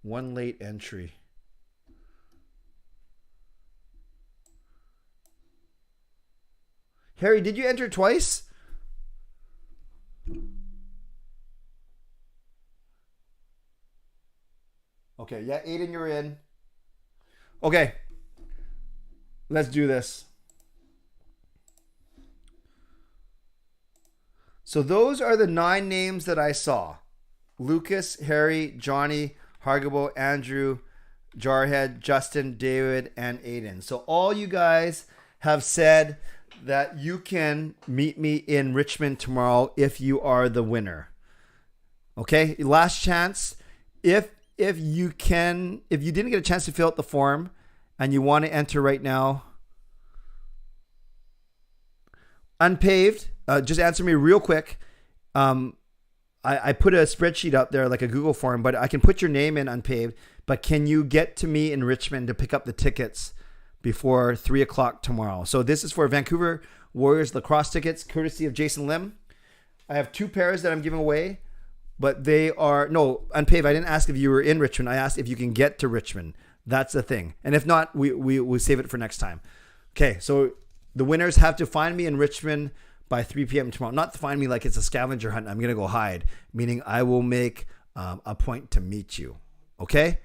One late entry. Harry, did you enter twice? Okay, yeah, Aiden, you're in. Okay. Let's do this. So those are the 9 names that I saw. Lucas, Harry, Johnny, Hargabo, Andrew, Jarhead, Justin, David, and Aiden. So all you guys have said that you can meet me in Richmond tomorrow if you are the winner. Okay? Last chance. If you didn't get a chance to fill out the form, and you want to enter right now, Unpaved, just answer me real quick. I put a spreadsheet up there, like a Google form, but I can put your name in Unpaved. But can you get to me in Richmond to pick up the tickets before 3 o'clock tomorrow? So this is for Vancouver Warriors lacrosse tickets, courtesy of Jason Lim. I have 2 pairs that I'm giving away, but they are, no, Unpaved, I didn't ask if you were in Richmond. I asked if you can get to Richmond. That's the thing. And if not, we'll save it for next time. Okay, so the winners have to find me in Richmond by 3 p.m. tomorrow. Not to find me like it's a scavenger hunt. I'm going to go hide, meaning I will make a point to meet you. Okay?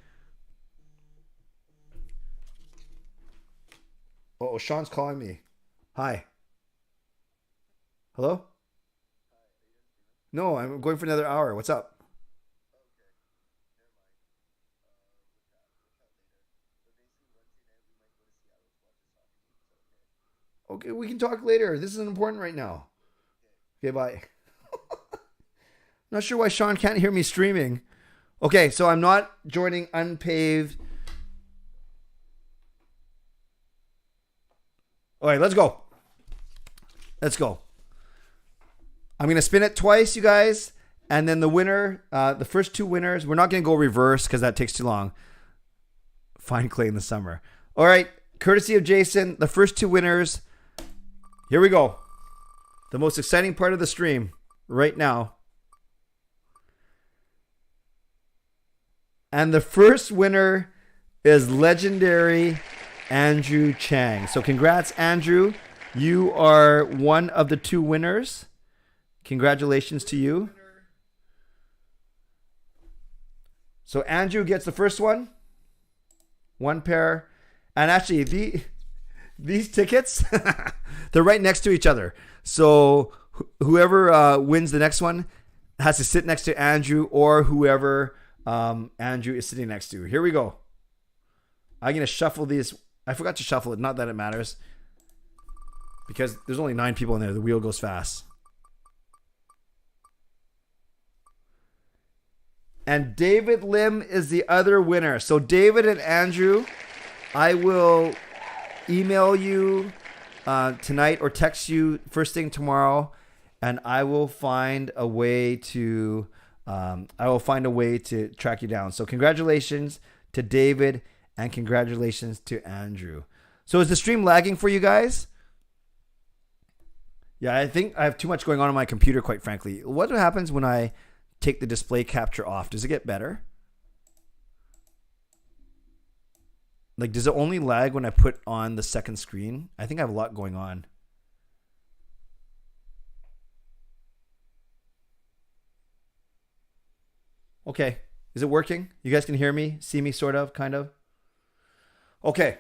Oh, Sean's calling me. Hi. Hello? No, I'm going for another hour. What's up? Okay, we can talk later. This isn't important right now. Okay, bye. Not sure why Sean can't hear me streaming. Okay, so I'm not joining Unpaved. All right, let's go. Let's go. I'm going to spin it twice, you guys. And then the winner, the first 2 winners, we're not going to go reverse because that takes too long. Find clay in the summer. All right, courtesy of Jason, the first 2 winners. Here we go. The most exciting part of the stream right now. And the first winner is legendary Andrew Chang. So congrats, Andrew. You are one of the 2 winners. Congratulations to you. So Andrew gets the first one. 1 pair. And actually, these tickets, they're right next to each other. So whoever wins the next one has to sit next to Andrew, or whoever Andrew is sitting next to. Here we go. I'm going to shuffle these. I forgot to shuffle it. Not that it matters, because there's only 9 people in there. The wheel goes fast. And David Lim is the other winner. So David and Andrew, I will email you tonight or text you first thing tomorrow, and I will find a way to track you down. So congratulations to David and congratulations to Andrew. So is the stream lagging for you guys? Yeah, I think I have too much going on my computer, quite frankly. What happens when I take the display capture off? Does it get better? Like, does it only lag when I put on the second screen? I think I have a lot going on. Okay. Is it working? You guys can hear me, see me, sort of, kind of? Okay.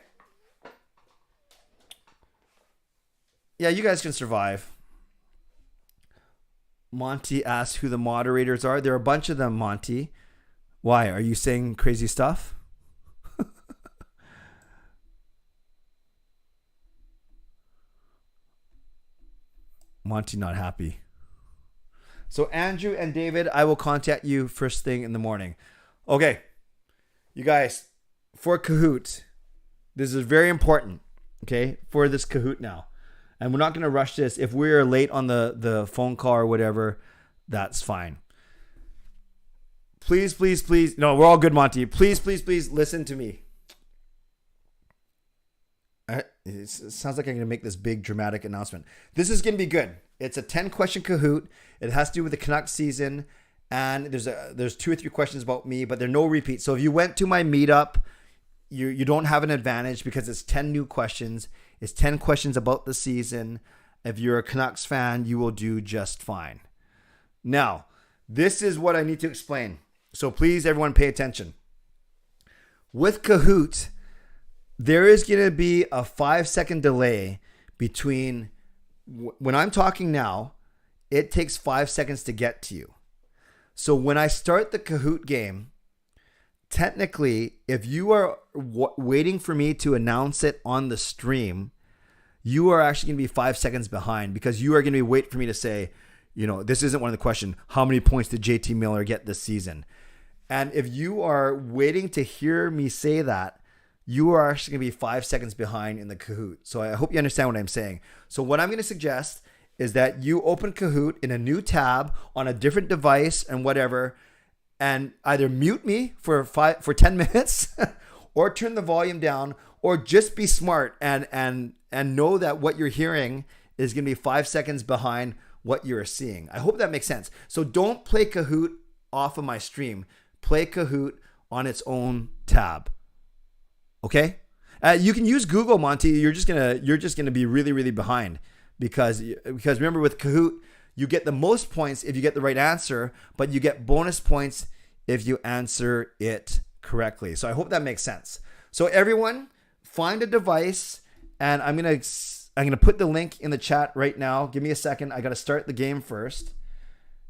Yeah, you guys can survive. Monty asks who the moderators are. There are a bunch of them, Monty. Why? Are you saying crazy stuff? Monty not happy. So Andrew and David, I will contact you first thing in the morning. Okay. You guys, for Kahoot, this is very important, okay, for this Kahoot now. And we're not going to rush this. If we're late on the phone call or whatever, that's fine. Please, please, please. No, we're all good, Monty. Please, please, please listen to me. It sounds like I'm going to make this big dramatic announcement. This is going to be good. It's a 10-question Kahoot. It has to do with the Canucks season. And there's 2 or 3 questions about me, but there are no repeats. So if you went to my meetup, you don't have an advantage because it's 10 new questions. It's 10 questions about the season. If you're a Canucks fan, you will do just fine. Now, this is what I need to explain. So please, everyone, pay attention. With Kahoot, there is going to be a 5-second delay between when I'm talking now, it takes 5 seconds to get to you. So when I start the Kahoot game, technically, if you are waiting for me to announce it on the stream, you are actually going to be 5 seconds behind because you are going to be waiting for me to say, you know, this isn't one of the questions. How many points did JT Miller get this season? And if you are waiting to hear me say that, you are actually going to be 5 seconds behind in the Kahoot. So I hope you understand what I'm saying. So what I'm going to suggest is that you open Kahoot in a new tab on a different device and whatever, and either mute me for 10 minutes or turn the volume down, or just be smart and know that what you're hearing is going to be 5 seconds behind what you're seeing. I hope that makes sense. So don't play Kahoot off of my stream. Play Kahoot on its own tab. Okay? You can use Google, Monty. You're just gonna be really, really behind because remember, with Kahoot, you get the most points if you get the right answer, but you get bonus points if you answer it correctly. So I hope that makes sense. So everyone, find a device, and I'm gonna put the link in the chat right now. Give me a second. I got to start the game first,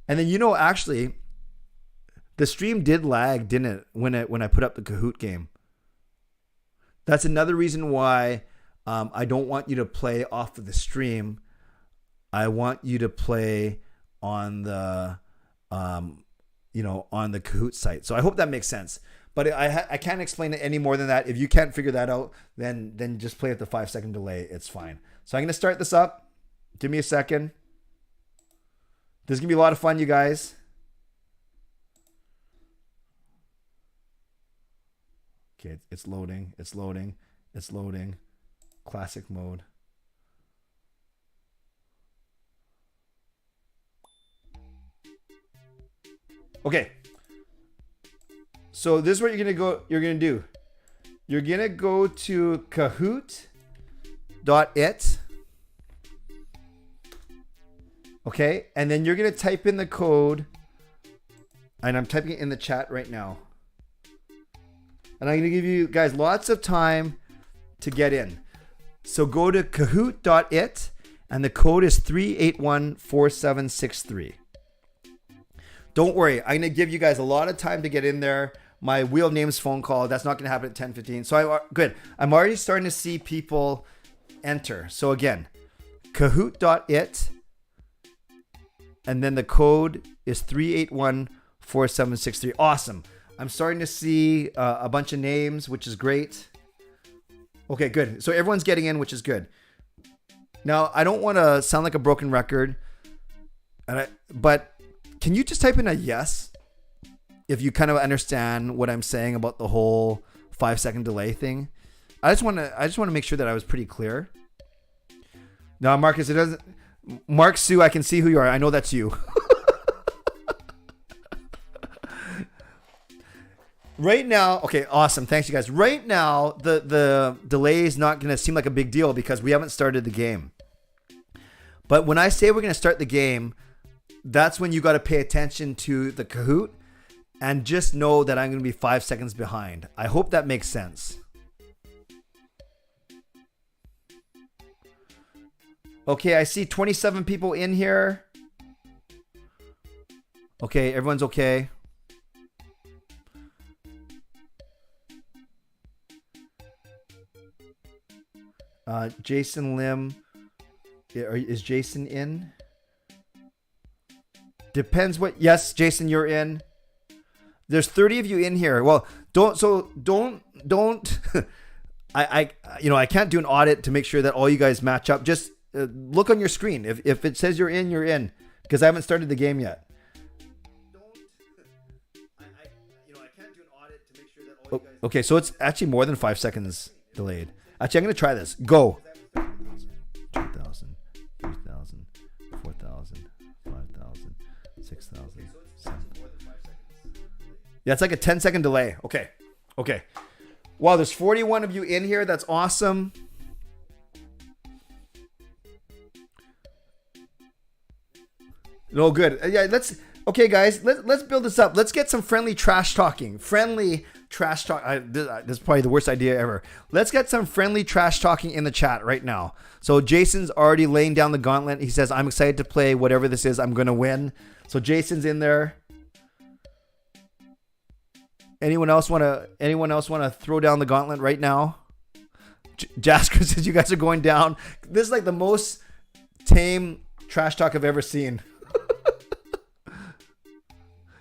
and then actually, the stream did lag, didn't it? When I put up the Kahoot game. That's another reason why I don't want you to play off of the stream. I want you to play on the on the Kahoot site. So I hope that makes sense. But I can't explain it any more than that. If you can't figure that out, then just play with the 5-second delay. It's fine. So I'm going to start this up. Give me a second. This is going to be a lot of fun, you guys. Okay, it's loading. It's loading. It's loading. Classic mode. Okay. So this is what you're gonna do. You're gonna go to Kahoot.it. Okay, and then you're gonna type in the code, and I'm typing it in the chat right now. And I'm gonna give you guys lots of time to get in. So go to Kahoot.it, and the code is 3814763. Don't worry, I'm gonna give you guys a lot of time to get in there. My Wheel of Names phone call, that's not gonna happen at 10:15. So good. I'm already starting to see people enter. So again, Kahoot.it, and then the code is 3814763. Awesome. I'm starting to see a bunch of names, which is great. Okay, good. So everyone's getting in, which is good. Now, I don't want to sound like a broken record, but can you just type in a yes if you kind of understand what I'm saying about the whole 5-second delay thing? I just want to make sure that I was pretty clear. Now, Marcus, it doesn't. Mark Sue, I can see who you are. I know that's you. Right now, okay, awesome. Thanks, you guys. Right now, the delay is not going to seem like a big deal because we haven't started the game. But when I say we're going to start the game, that's when you got to pay attention to the Kahoot and just know that I'm going to be 5 seconds behind. I hope that makes sense. Okay, I see 27 people in here. Okay, everyone's okay. Jason Lim. Is Jason in? Depends what. Yes, Jason, you're in. There's 30 of you in here. Well, don't. I can't do an audit to make sure that all you guys match up. Just look on your screen. If it says you're in, you're in. Because I haven't started the game yet. I can't do an audit to make sure that all you guys. Okay, so it's actually more than 5 seconds delayed. Actually, I'm gonna try this. Go. 2,000, 3,000, 4,000, 5,000, 6,000, 7,000. Yeah, it's like a 10-second delay. Okay. Wow, there's 41 of you in here. That's awesome. No, good. Yeah, okay, guys, let's build this up. Let's get some friendly trash talking. This is probably the worst idea ever. Let's get some friendly trash talking in the chat right now. So Jason's already laying down the gauntlet. He says, I'm excited to play whatever this is. I'm going to win. So Jason's in there. Anyone else want to throw down the gauntlet right now? Jasker says you guys are going down. This is like the most tame trash talk I've ever seen.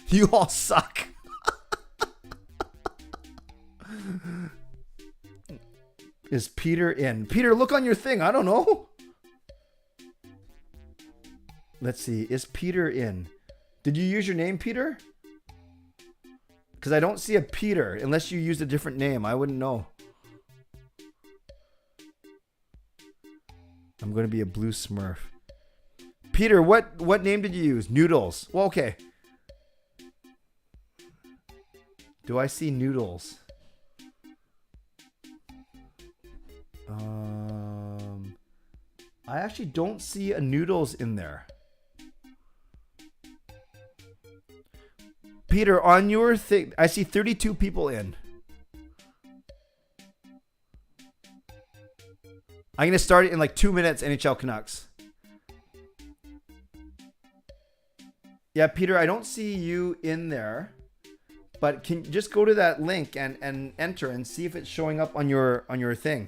You all suck. Is Peter in? Peter, look on your thing. I don't know. Let's see. Is Peter in? Did you use your name, Peter? Because I don't see a Peter unless you used a different name. I wouldn't know. I'm going to be a blue Smurf. Peter, what name did you use? Noodles. Well, okay. Do I see Noodles? I actually don't see a Noodles in there. Peter, on your thing, I see 32 people in. I'm going to start it in like 2 minutes, NHL Canucks. Yeah, Peter, I don't see you in there. But can just go to that link and enter and see if it's showing up on your thing.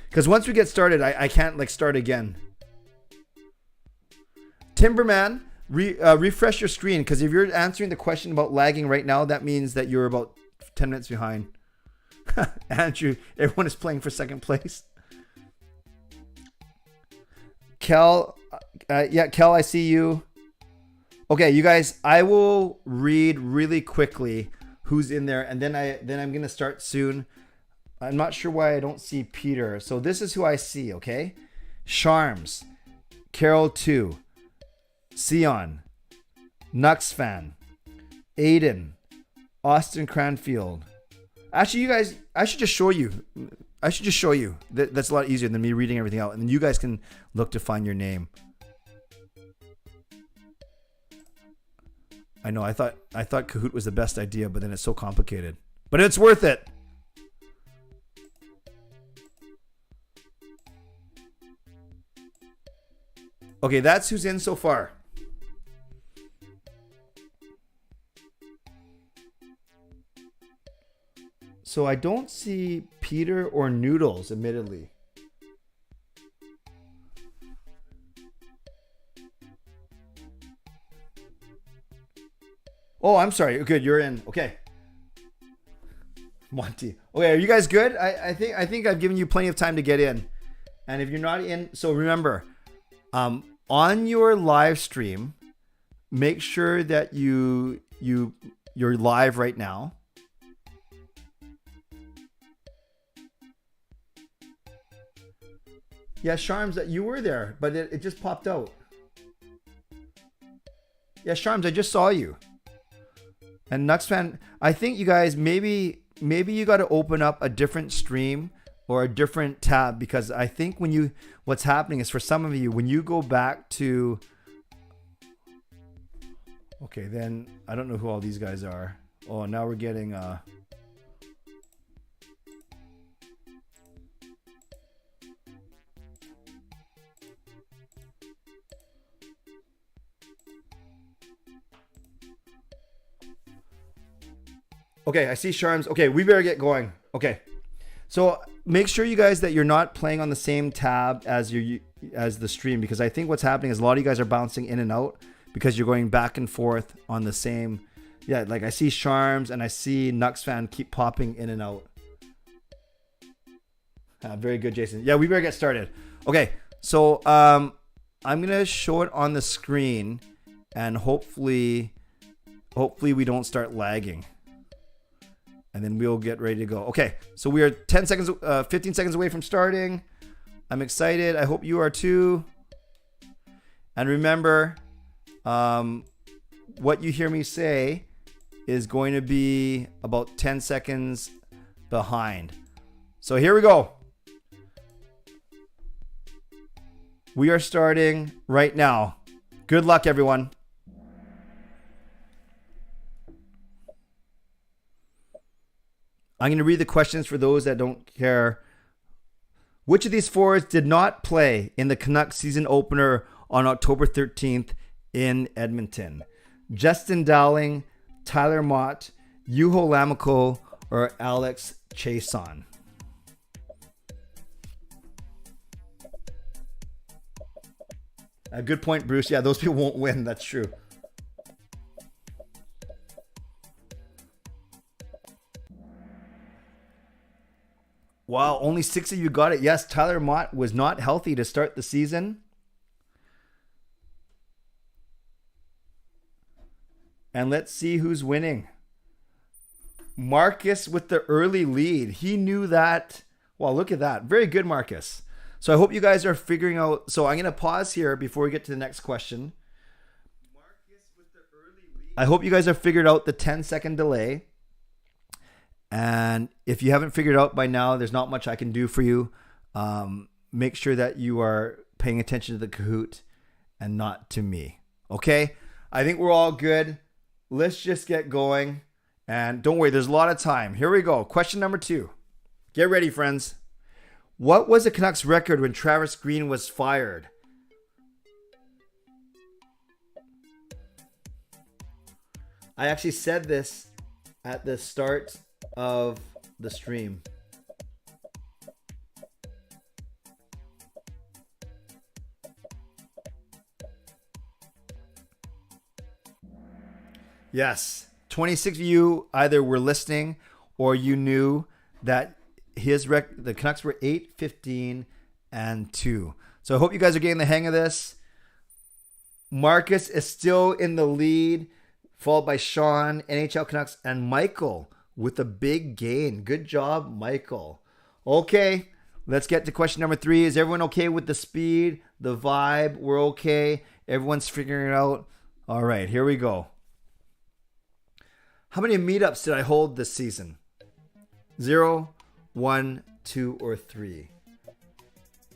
Because once we get started, I can't like start again. Timberman, refresh your screen, because if you're answering the question about lagging right now, that means that you're about 10 minutes behind. Andrew, everyone is playing for second place. Kel, Kel, I see you. Okay, you guys, I will read really quickly who's in there, and then I'm gonna start soon. I'm not sure why I don't see Peter. So this is who I see, okay? Charms, Carol 2, Sion, Nux fan, Aiden, Austin Cranfield. Actually, you guys, I should just show you. That's a lot easier than me reading everything out, and then you guys can look to find your name. I know, I thought Kahoot was the best idea, but then it's so complicated. But it's worth it. Okay, that's who's in so far. So I don't see Peter or Noodles, admittedly. Oh, I'm sorry. Good, you're in. Okay. Monty. Okay, are you guys good? I think I've given you plenty of time to get in. And if you're not in, so remember, on your live stream, make sure that you're live right now. Yeah, Charms, that you were there, but it just popped out. Yeah, Sharms, I just saw you. And Nux fan, I think you guys maybe you got to open up a different stream or a different tab, because I think what's happening is, for some of you, when you go back to, okay, then I don't know who all these guys are. Oh, now we're getting okay, I see Sharms. Okay, we better get going. Okay. So make sure you guys that you're not playing on the same tab as the stream, because I think what's happening is a lot of you guys are bouncing in and out because you're going back and forth on the same. Yeah, like I see Sharms and I see Nux fan keep popping in and out. Very good, Jason. Yeah, we better get started. Okay, so I'm gonna show it on the screen, and hopefully we don't start lagging. And then we'll get ready to go. Okay, so we are 15 seconds away from starting. I'm excited. I hope you are too. And remember, what you hear me say is going to be about 10 seconds behind. So here we go. We are starting right now. Good luck, everyone. I'm going to read the questions for those that don't care. Which of these forwards did not play in the Canucks season opener on October 13th in Edmonton? Justin Dowling, Tyler Mott, Juho Lammikko, or Alex Chiasson? A good point, Bruce. Yeah, those people won't win. That's true. Wow, only 6 of you got it. Yes, Tyler Mott was not healthy to start the season. And let's see who's winning. Marcus with the early lead. He knew that. Wow, look at that. Very good, Marcus. So I hope you guys are figuring out. So I'm going to pause here before we get to the next question. Marcus with the early lead. I hope you guys have figured out the 10-second delay. And if you haven't figured it out by now, there's not much I can do for you. Make sure that you are paying attention to the Kahoot and not to me. Okay? I think we're all good. Let's just get going. And don't worry, there's a lot of time. Here we go. Question number 2. Get ready, friends. What was the Canucks record when Travis Green was fired? I actually said this at the start of the stream. Yes, 26 of you either were listening or you knew that the Canucks were 8-15-2. So I hope you guys are getting the hang of this. Marcus is still in the lead, followed by Sean, NHL Canucks, and Michael with a big gain. Good job, Michael. Okay, let's get to question number 3. Is everyone okay with the speed, the vibe? We're okay. Everyone's figuring it out. All right, here we go. How many meetups did I hold this season? 0, 1, 2, or 3?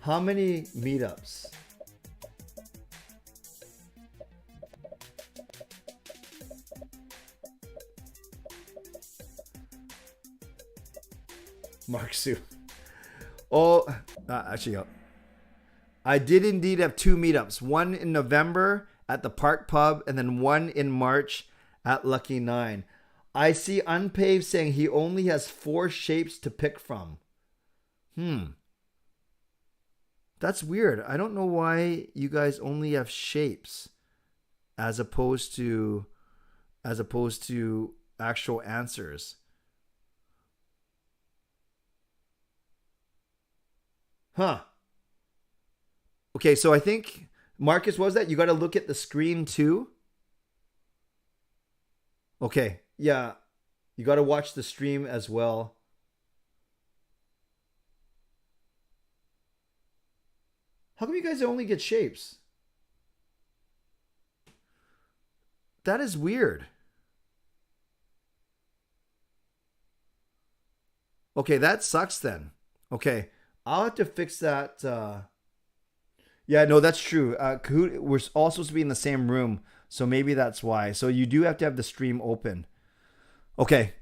How many meetups? Mark Sue. Oh, actually, I did indeed have 2 meetups. One in November at the Park Pub, and then one in March at Lucky 9. I see Unpaved saying he only has 4 shapes to pick from. That's weird. I don't know why you guys only have shapes as opposed to actual answers. Huh. Okay, so I think, Marcus, what was that? You got to look at the screen too? Okay, yeah. You got to watch the stream as well. How come you guys only get shapes? That is weird. Okay, that sucks then. Okay, I'll have to fix that. Yeah, no, that's true. Kahoot, we're all supposed to be in the same room, so maybe that's why. So you do have to have the stream open. Okay.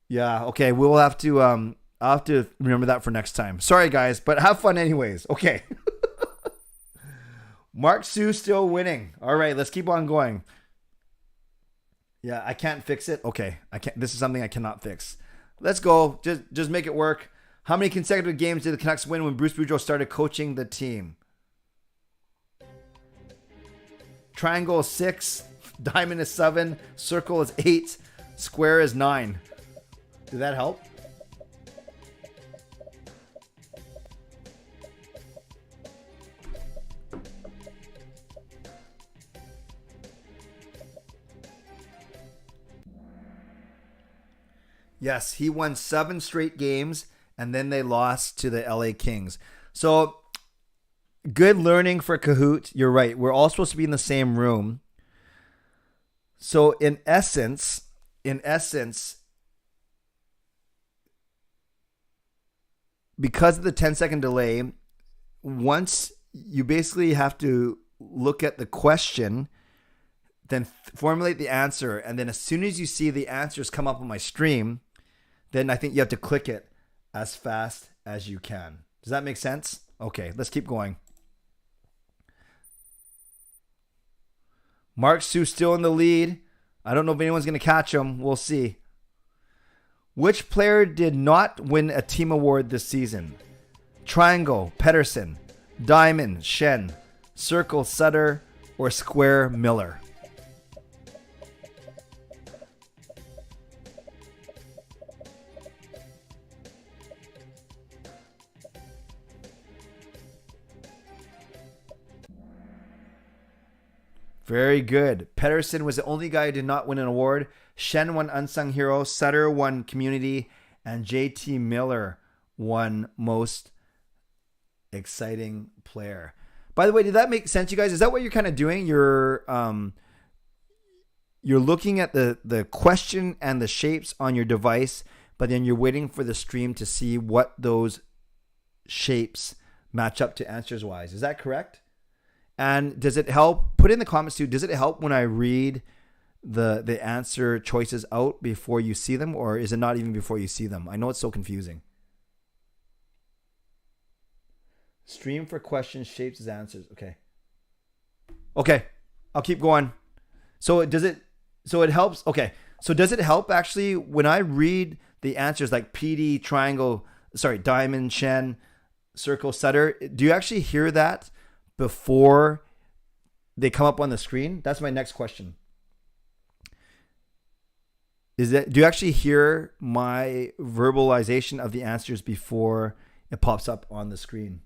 Yeah, okay, we'll have to I'll have to remember that for next time. Sorry guys, but have fun anyways. Okay. Mark Sue still winning. All right, let's keep on going. Yeah, I can't fix it. Okay, I can't. This is something I cannot fix. Let's go. Just make it work. How many consecutive games did the Canucks win when Bruce Boudreau started coaching the team? Triangle is 6, diamond is 7, circle is 8, square is 9. Did that help? Yes, he won 7 straight games, and then they lost to the LA Kings. So, good learning for Kahoot. You're right. We're all supposed to be in the same room. So, in essence, because of the 10-second delay, once you basically have to look at the question, then formulate the answer, and then as soon as you see the answers come up on my stream, then I think you have to click it as fast as you can. Does that make sense? Okay, let's keep going. Mark Sue still in the lead. I don't know if anyone's going to catch him. We'll see. Which player did not win a team award this season? Triangle, Pedersen. Diamond, Shen. Circle, Sutter. Or square, Miller. Very good. Pedersen was the only guy who did not win an award. Shen won Unsung Hero. Sutter won Community. And JT Miller won Most Exciting Player. By the way, did that make sense, you guys? Is that what you're kind of doing? You're looking at the question and the shapes on your device, but then you're waiting for the stream to see what those shapes match up to answers-wise. Is that correct? And does it help? Put in the comments too. Does it help when I read the answer choices out before you see them, or is it not even before you see them? I know it's so confusing. Stream for questions, shapes as answers. Okay. I'll keep going. So it helps. Okay. So does it help actually when I read the answers like PD, triangle, diamond, Shen, circle, Sutter? Do you actually hear that before they come up on the screen? That's my next question. Do you actually hear my verbalization of the answers before it pops up on the screen?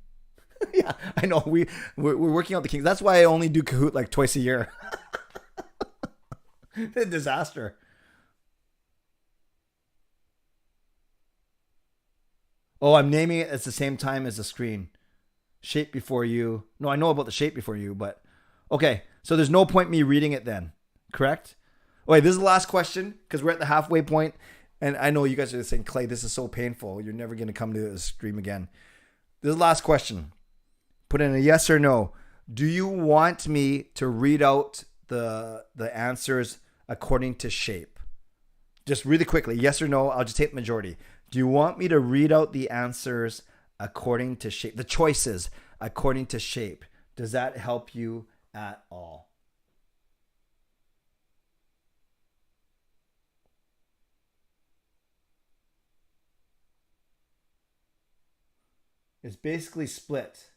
Yeah, I know. We're working out the kinks. That's why I only do Kahoot like twice a year. A disaster. Oh, I'm naming it at the same time as the screen. Shape before you. No, I know about the shape before you, but okay. So there's no point me reading it then, correct? Okay, this is the last question because we're at the halfway point, and I know you guys are saying, Clay, this is so painful. You're never going to come to the stream again. This is the last question. Put in a yes or no. Do you want me to read out the answers according to shape? Just really quickly, yes or no. I'll just take the majority. Do you want me to read out the answers according to shape? The choices according to shape. Does that help you at all? It's basically split.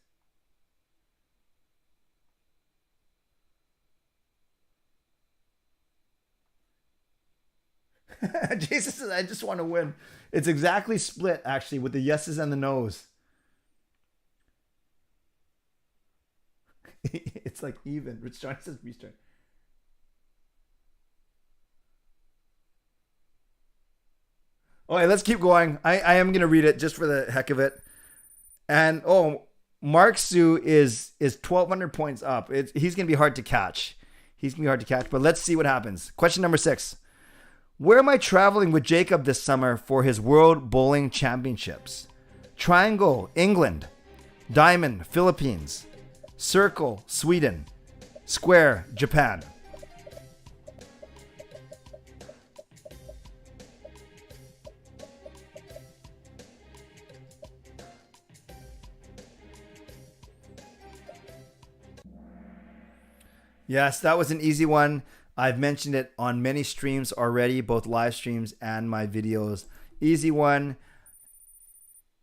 Jason says, I just want to win. It's exactly split, actually, with the yeses and the nos. It's like even. Rich John says restart. Okay, let's keep going. I am going to read it just for the heck of it. And, Mark Sue is 1,200 points up. He's going to be hard to catch. He's going to be hard to catch, but let's see what happens. Question number 6. Where am I traveling with Jacob this summer for his World Bowling Championships? Triangle, England. Diamond, Philippines. Circle, Sweden. Square, Japan. Yes, that was an easy one. I've mentioned it on many streams already, both live streams and my videos. Easy one.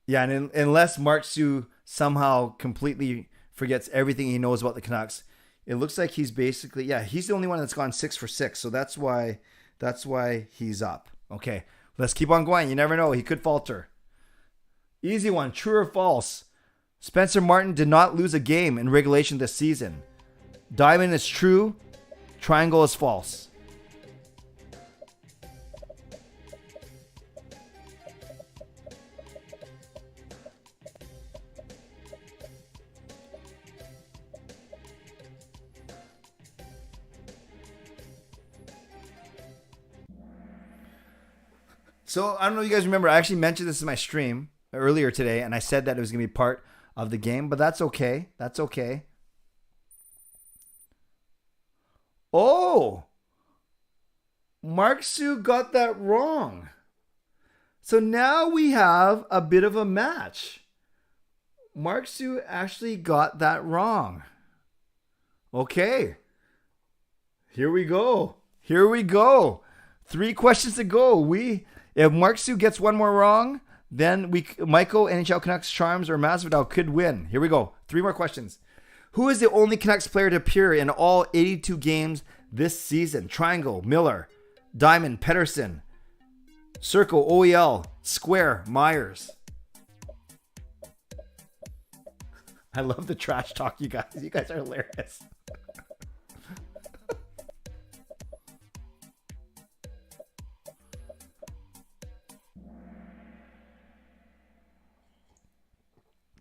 Yeah, and unless Mark Sue somehow completely forgets everything he knows about the Canucks, it looks like he's basically, yeah, he's the only one that's gone 6 for 6. So that's why he's up. Okay, let's keep on going. You never know. He could falter. Easy one. True or false? Spencer Martin did not lose a game in regulation this season. Diamond is true. Triangle is false. So I don't know if you guys remember, I actually mentioned this in my stream earlier today, and I said that it was going to be part of the game, but that's okay. That's okay. Oh, Mark Sue got that wrong. So now we have a bit of a match. Mark Sue actually got that wrong. Okay. Here we go. Here we go. 3 questions to go. If Mark Sue gets one more wrong, then Michael, NHL Canucks, Charms, or Masvidal could win. Here we go. 3 more questions. Who is the only Canucks player to appear in all 82 games this season? Triangle, Miller. Diamond, Pettersson. Circle, OEL. Square, Myers. I love the trash talk, you guys. You guys are hilarious.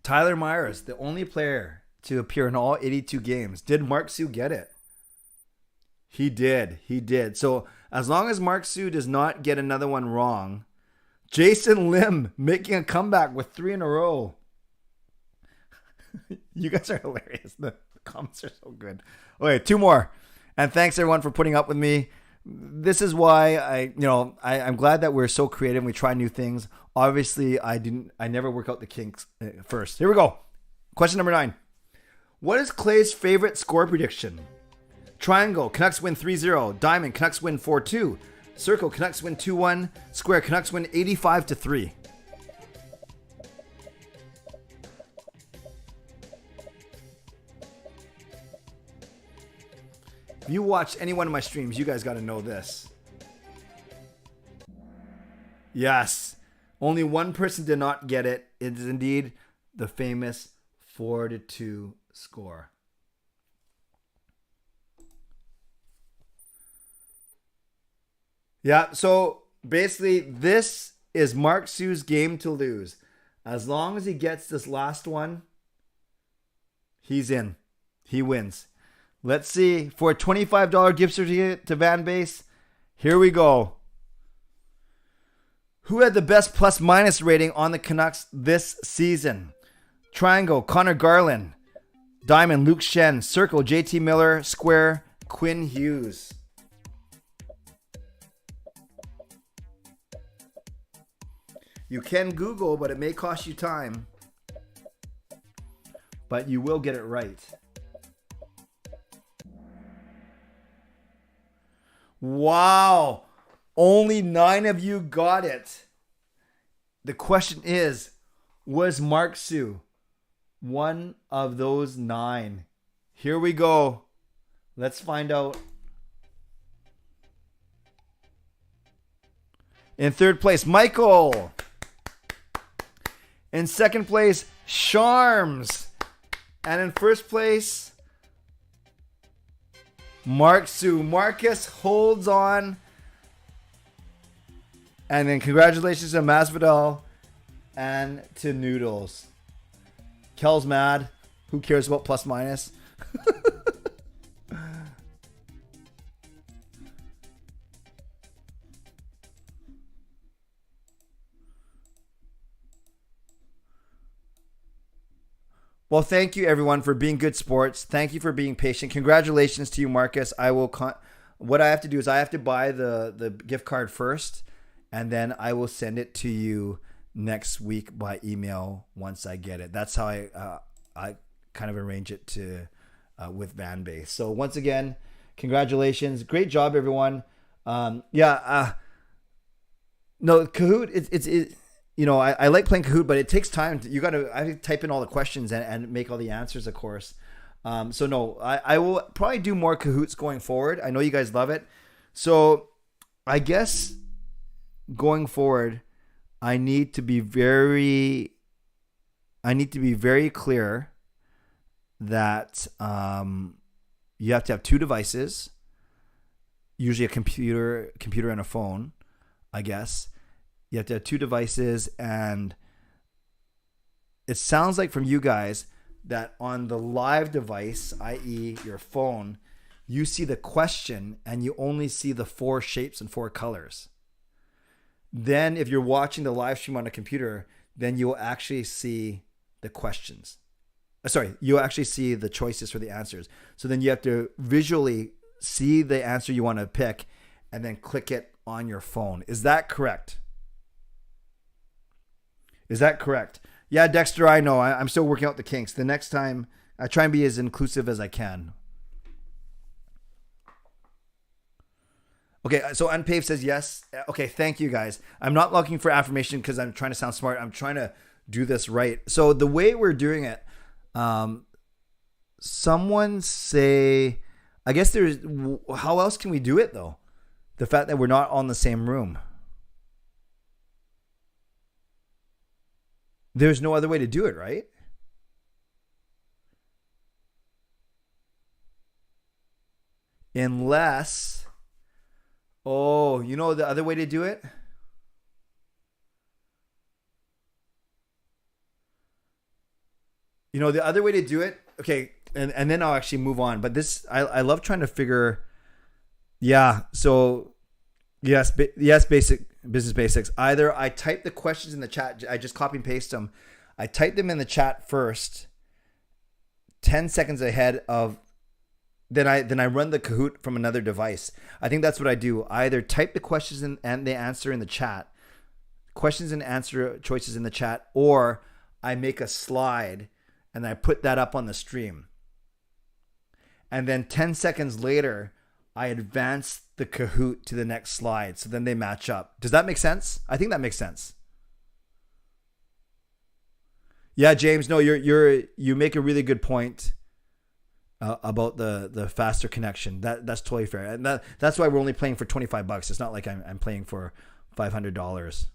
Tyler Myers, the only player to appear in all 82 games. Did Mark Sue get it? He did. He did. So as long as Mark Sue does not get another one wrong, Jason Lim making a comeback with 3 in a row. You guys are hilarious. The comments are so good. Okay, 2 more. And thanks everyone for putting up with me. This is why I'm glad that we're so creative and we try new things. Obviously, I never work out the kinks first. Here we go. Question number 9. What is Clay's favorite score prediction? Triangle, Canucks win 3-0. Diamond, Canucks win 4-2. Circle, Canucks win 2-1. Square, Canucks win 85-3. If you watch any one of my streams, you guys got to know this. Yes. Only one person did not get it. It is indeed the famous 4-2 score. Yeah, so basically this is Mark Sue's game to lose. As long as he gets this last one, he's in. He wins. Let's see. For a $25 gift certificate to Van Base, here we go. Who had the best plus-minus rating on the Canucks this season? Triangle, Connor Garland. Diamond, Luke Shen. Circle, JT Miller. Square, Quinn Hughes. You can Google, but it may cost you time. But you will get it right. Wow. Only 9 of you got it. The question is, was Mark Sue one of those 9? Here we go. Let's find out. In 3rd place, Michael. In 2nd place, Charms. And in 1st place, Mark Sue. Marcus holds on. And then congratulations to Masvidal and to Noodles. Kel's mad. Who cares about plus minus? Well, thank you everyone for being good sports. Thank you for being patient. Congratulations to you, Marcus. What I have to do is I have to buy the gift card first, and then I will send it to you next week by email once I get it. That's how I kind of arrange it to with Vanbase. So once again, congratulations. Great job, everyone. No, Kahoot, it's you know, I like playing Kahoot, but it takes time. I have to type in all the questions and make all the answers, of course. So no, I will probably do more Kahoots going forward. I know you guys love it. So I guess going forward, I need to be very clear that you have to have 2 devices, usually a computer and a phone, I guess. You have to have 2 devices, and it sounds like from you guys that on the live device, i.e. your phone, you see the question and you only see the 4 shapes and 4 colors. Then if you're watching the live stream on a computer, then you'll actually see the questions. You'll actually see the choices for the answers. So then you have to visually see the answer you want to pick and then click it on your phone. Is that correct? Yeah, Dexter, I know. I'm still working out the kinks. The next time, I try and be as inclusive as I can. Okay, so Unpaved says yes. Okay, thank you guys. I'm not looking for affirmation because I'm trying to sound smart. I'm trying to do this right. So the way we're doing it, someone say, I guess how else can we do it though? The fact that we're not all in the same room. There's no other way to do it, right? Unless, you know the other way to do it? You know the other way to do it? Okay, and then I'll actually move on. But this, I love trying to figure, so yes, basic business basics. Either I type the questions in the chat, I just copy and paste them. I type them in the chat first, 10 seconds ahead of, then I run the Kahoot from another device. I think that's what I do. I either type the questions and the answer in the chat, questions and answer choices in the chat, or I make a slide and I put that up on the stream. And then 10 seconds later, I advance the Kahoot to the next slide. So then they match up. Does that make sense? I think that makes sense. Yeah, James, no, you make a really good point about the faster connection. That's totally fair. And that's why we're only playing for $25. It's not like I'm playing for $500.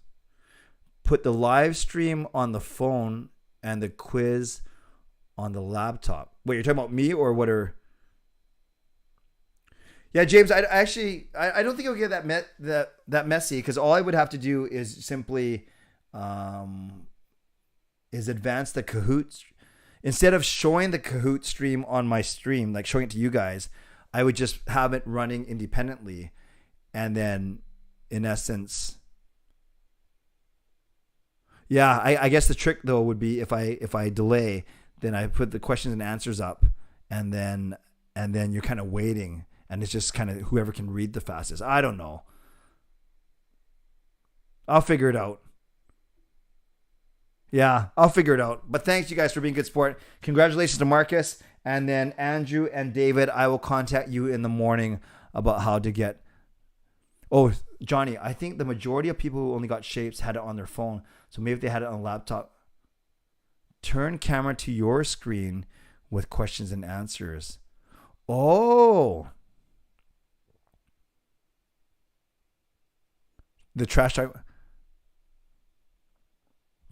Put the live stream on the phone and the quiz on the laptop. Wait, you're talking about me or what are... Yeah, James, I don't think it'll get that messy because all I would have to do is simply advance the Kahoot. Instead of showing the Kahoot stream on my stream, like showing it to you guys, I would just have it running independently. And then in essence, yeah, I guess the trick though would be if I delay, then I put the questions and answers up and then you're kind of waiting. And it's just kind of whoever can read the fastest. I don't know. I'll figure it out. Yeah, I'll figure it out. But thanks you guys for being good sport. Congratulations to Marcus. And then Andrew and David, I will contact you in the morning about how to get... Oh, Johnny, I think the majority of people who only got shapes had it on their phone. So maybe if they had it on a laptop. Turn camera to your screen with questions and answers. Oh... The trash talk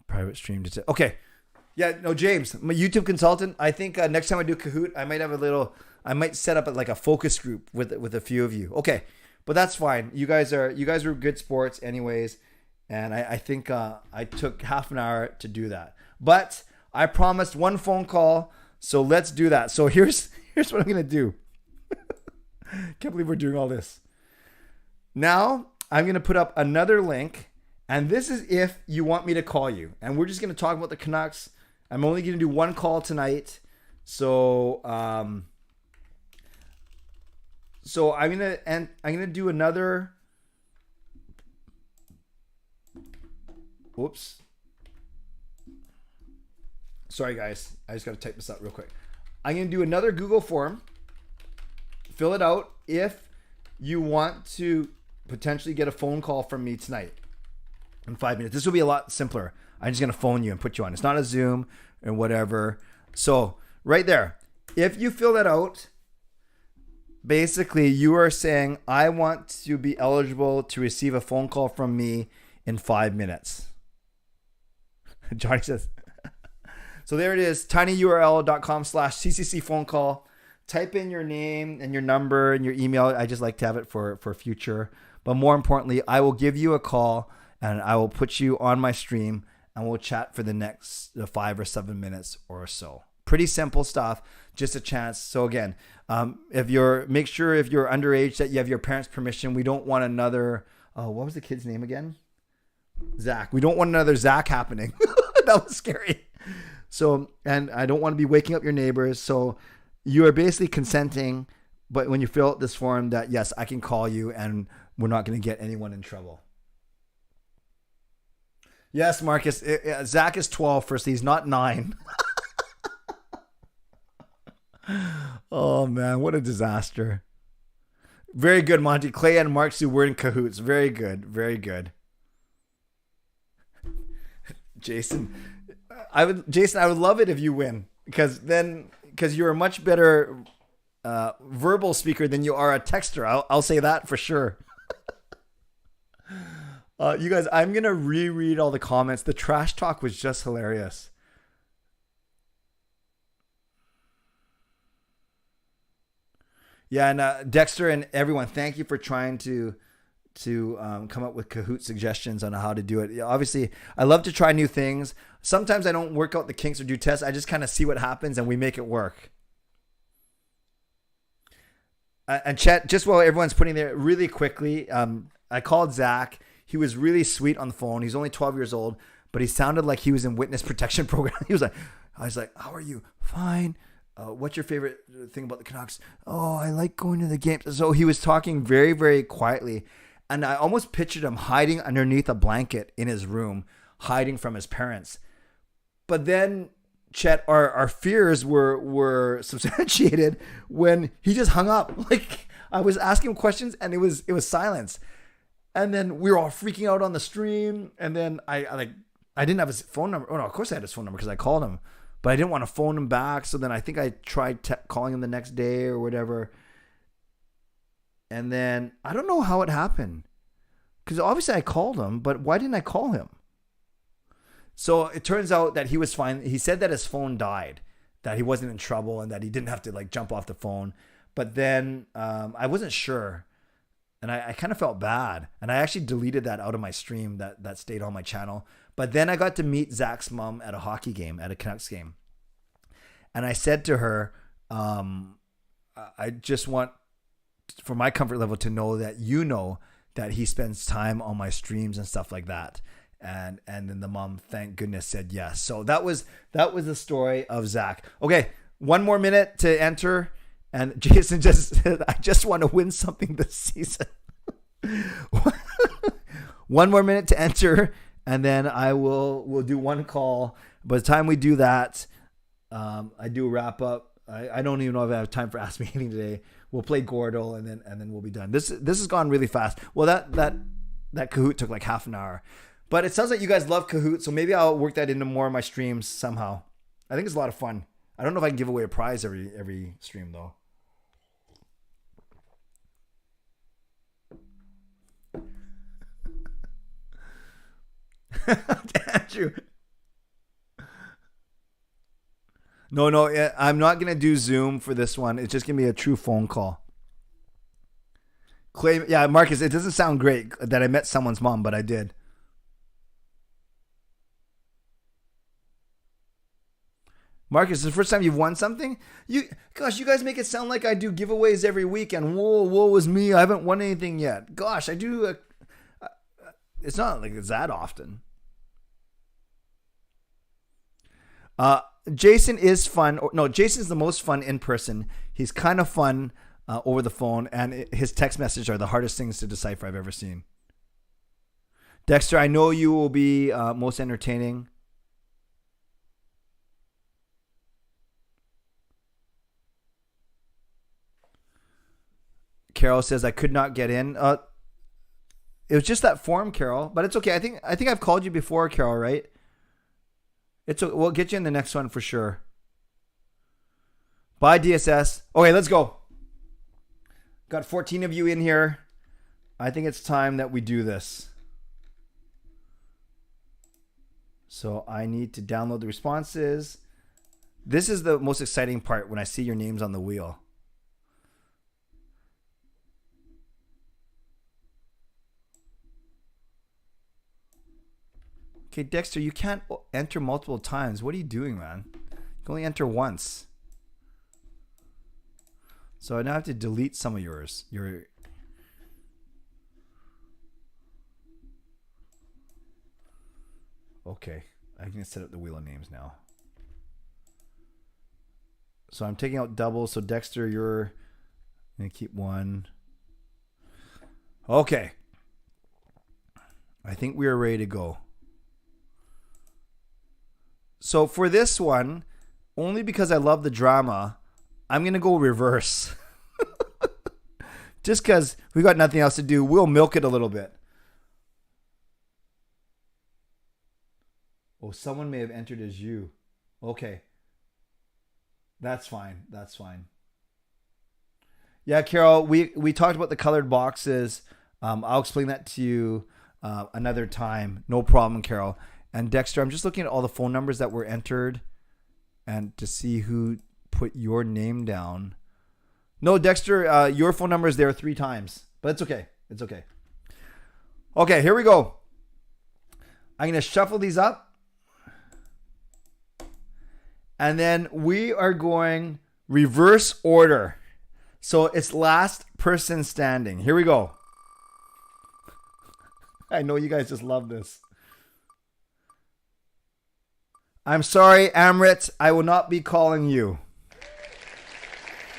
private stream. Okay. Yeah, no, James, I'm a YouTube consultant. I think next time I do Kahoot, I might set up like a focus group with a few of you. Okay. But that's fine. You guys are good sports anyways. And I think I took half an hour to do that. But I promised one phone call. So let's do that. So here's what I'm going to do. Can't believe we're doing all this. Now, I'm going to put up another link, and this is if you want me to call you. And we're just going to talk about the Canucks I'm only going to do one call tonight. So, so I'm gonna do another. Whoops. Sorry, guys. I just got to type this out real quick. I'm gonna do another Google form. Fill it out if you want to potentially get a phone call from me tonight in 5 minutes. This will be a lot simpler. I'm just gonna phone you and put you on. It's not a Zoom or whatever. So right there, if you fill that out, basically you are saying, I want to be eligible to receive a phone call from me in 5 minutes. Johnny says, so there it is, tinyurl.com/CCC phone call. Type in your name and your number and your email. I just like to have it for future. But more importantly, I will give you a call and I will put you on my stream and we'll chat for the next 5 or 7 minutes or so. Pretty simple stuff, just a chance. So again, make sure if you're underage that you have your parents' permission. We don't want another, what was the kid's name again? Zach. We don't want another Zach happening. That was scary. So, and I don't want to be waking up your neighbors. So you are basically consenting, but when you fill out this form that, yes, I can call you and we're not going to get anyone in trouble. Yes, Marcus, Zach is 12 first. He's not 9. Oh man, what a disaster. Very good, Monty. Clay and Mark Sue were in cahoots. Very good. Very good. Jason, I would love it if you win because you're a much better verbal speaker than you are a texter. I'll say that for sure. You guys, I'm going to reread all the comments. The trash talk was just hilarious. Yeah, and Dexter and everyone, thank you for trying to come up with Kahoot suggestions on how to do it. Yeah, obviously, I love to try new things. Sometimes I don't work out the kinks or do tests. I just kind of see what happens and we make it work. And chat, just while everyone's putting there really quickly, I called Zach. He was really sweet on the phone. He's only 12 years old, but he sounded like he was in witness protection program. I was like, how are you? Fine. What's your favorite thing about the Canucks? Oh, I like going to the games. So he was talking very, very quietly. And I almost pictured him hiding underneath a blanket in his room, hiding from his parents. But then, Chet, our fears were substantiated when he just hung up. Like, I was asking him questions and it was silence. And then we were all freaking out on the stream. And then I didn't have his phone number. Oh no, of course I had his phone number because I called him. But I didn't want to phone him back. So then I think I tried calling him the next day or whatever. And then I don't know how it happened. Because obviously I called him, but why didn't I call him? So it turns out that he was fine. He said that his phone died, that he wasn't in trouble and that he didn't have to like jump off the phone. But then I wasn't sure. And I kind of felt bad. And I actually deleted that out of my stream that stayed on my channel. But then I got to meet Zach's mom at a hockey game, at a Canucks game. And I said to her, I just want, for my comfort level, to know that you know that he spends time on my streams and stuff like that. And then the mom, thank goodness, said yes. So that was the story of Zach. Okay, 1 more minute to enter. And Jason just said, I just want to win something this season. 1 more minute to enter, and then we'll do one call. By the time we do that, I do a wrap up. I don't even know if I have time for Ask Me Anything today. We'll play Gordo, and then we'll be done. This has gone really fast. Well, that Kahoot took like half an hour. But it sounds like you guys love Kahoot, so maybe I'll work that into more of my streams somehow. I think it's a lot of fun. I don't know if I can give away a prize every stream, though. Andrew. No, I'm not going to do Zoom for this one. It's just going to be a true phone call. Clay, yeah, Marcus, it doesn't sound great that I met someone's mom, but I did. Marcus, this is the first time you've won something? Gosh, you guys make it sound like I do giveaways every week and woe was me. I haven't won anything yet. Gosh, I do. It's not like it's that often. Jason is fun. No, Jason's the most fun in person. He's kind of fun over the phone, and his text messages are the hardest things to decipher I've ever seen. Dexter, I know you will be most entertaining. Carol says I could not get in. It was just that form, Carol, but it's okay. I think I've called you before, Carol, right? We'll get you in the next one for sure. Bye, DSS. Okay, let's go. Got 14 of you in here. I think it's time that we do this. So I need to download the responses. This is the most exciting part when I see your names on the wheel. Okay, Dexter, you can't enter multiple times. What are you doing, man? You can only enter once. So I now have to delete some of yours. Okay, I can set up the wheel of names now. So I'm taking out doubles. So Dexter, you're going to keep one. Okay. I think we are ready to go. So for this one, only because I love the drama, I'm going to go reverse. Just because we got nothing else to do, we'll milk it a little bit. Oh, someone may have entered as you. Okay. That's fine. That's fine. Yeah, Carol, we talked about the colored boxes. I'll explain that to you another time. No problem, Carol. And Dexter, I'm just looking at all the phone numbers that were entered and to see who put your name down. No, Dexter, your phone number is there 3 times, but it's okay. It's okay. Okay, here we go. I'm going to shuffle these up. And then we are going reverse order. So it's last person standing. Here we go. I know you guys just love this. I'm sorry, Amrit, I will not be calling you.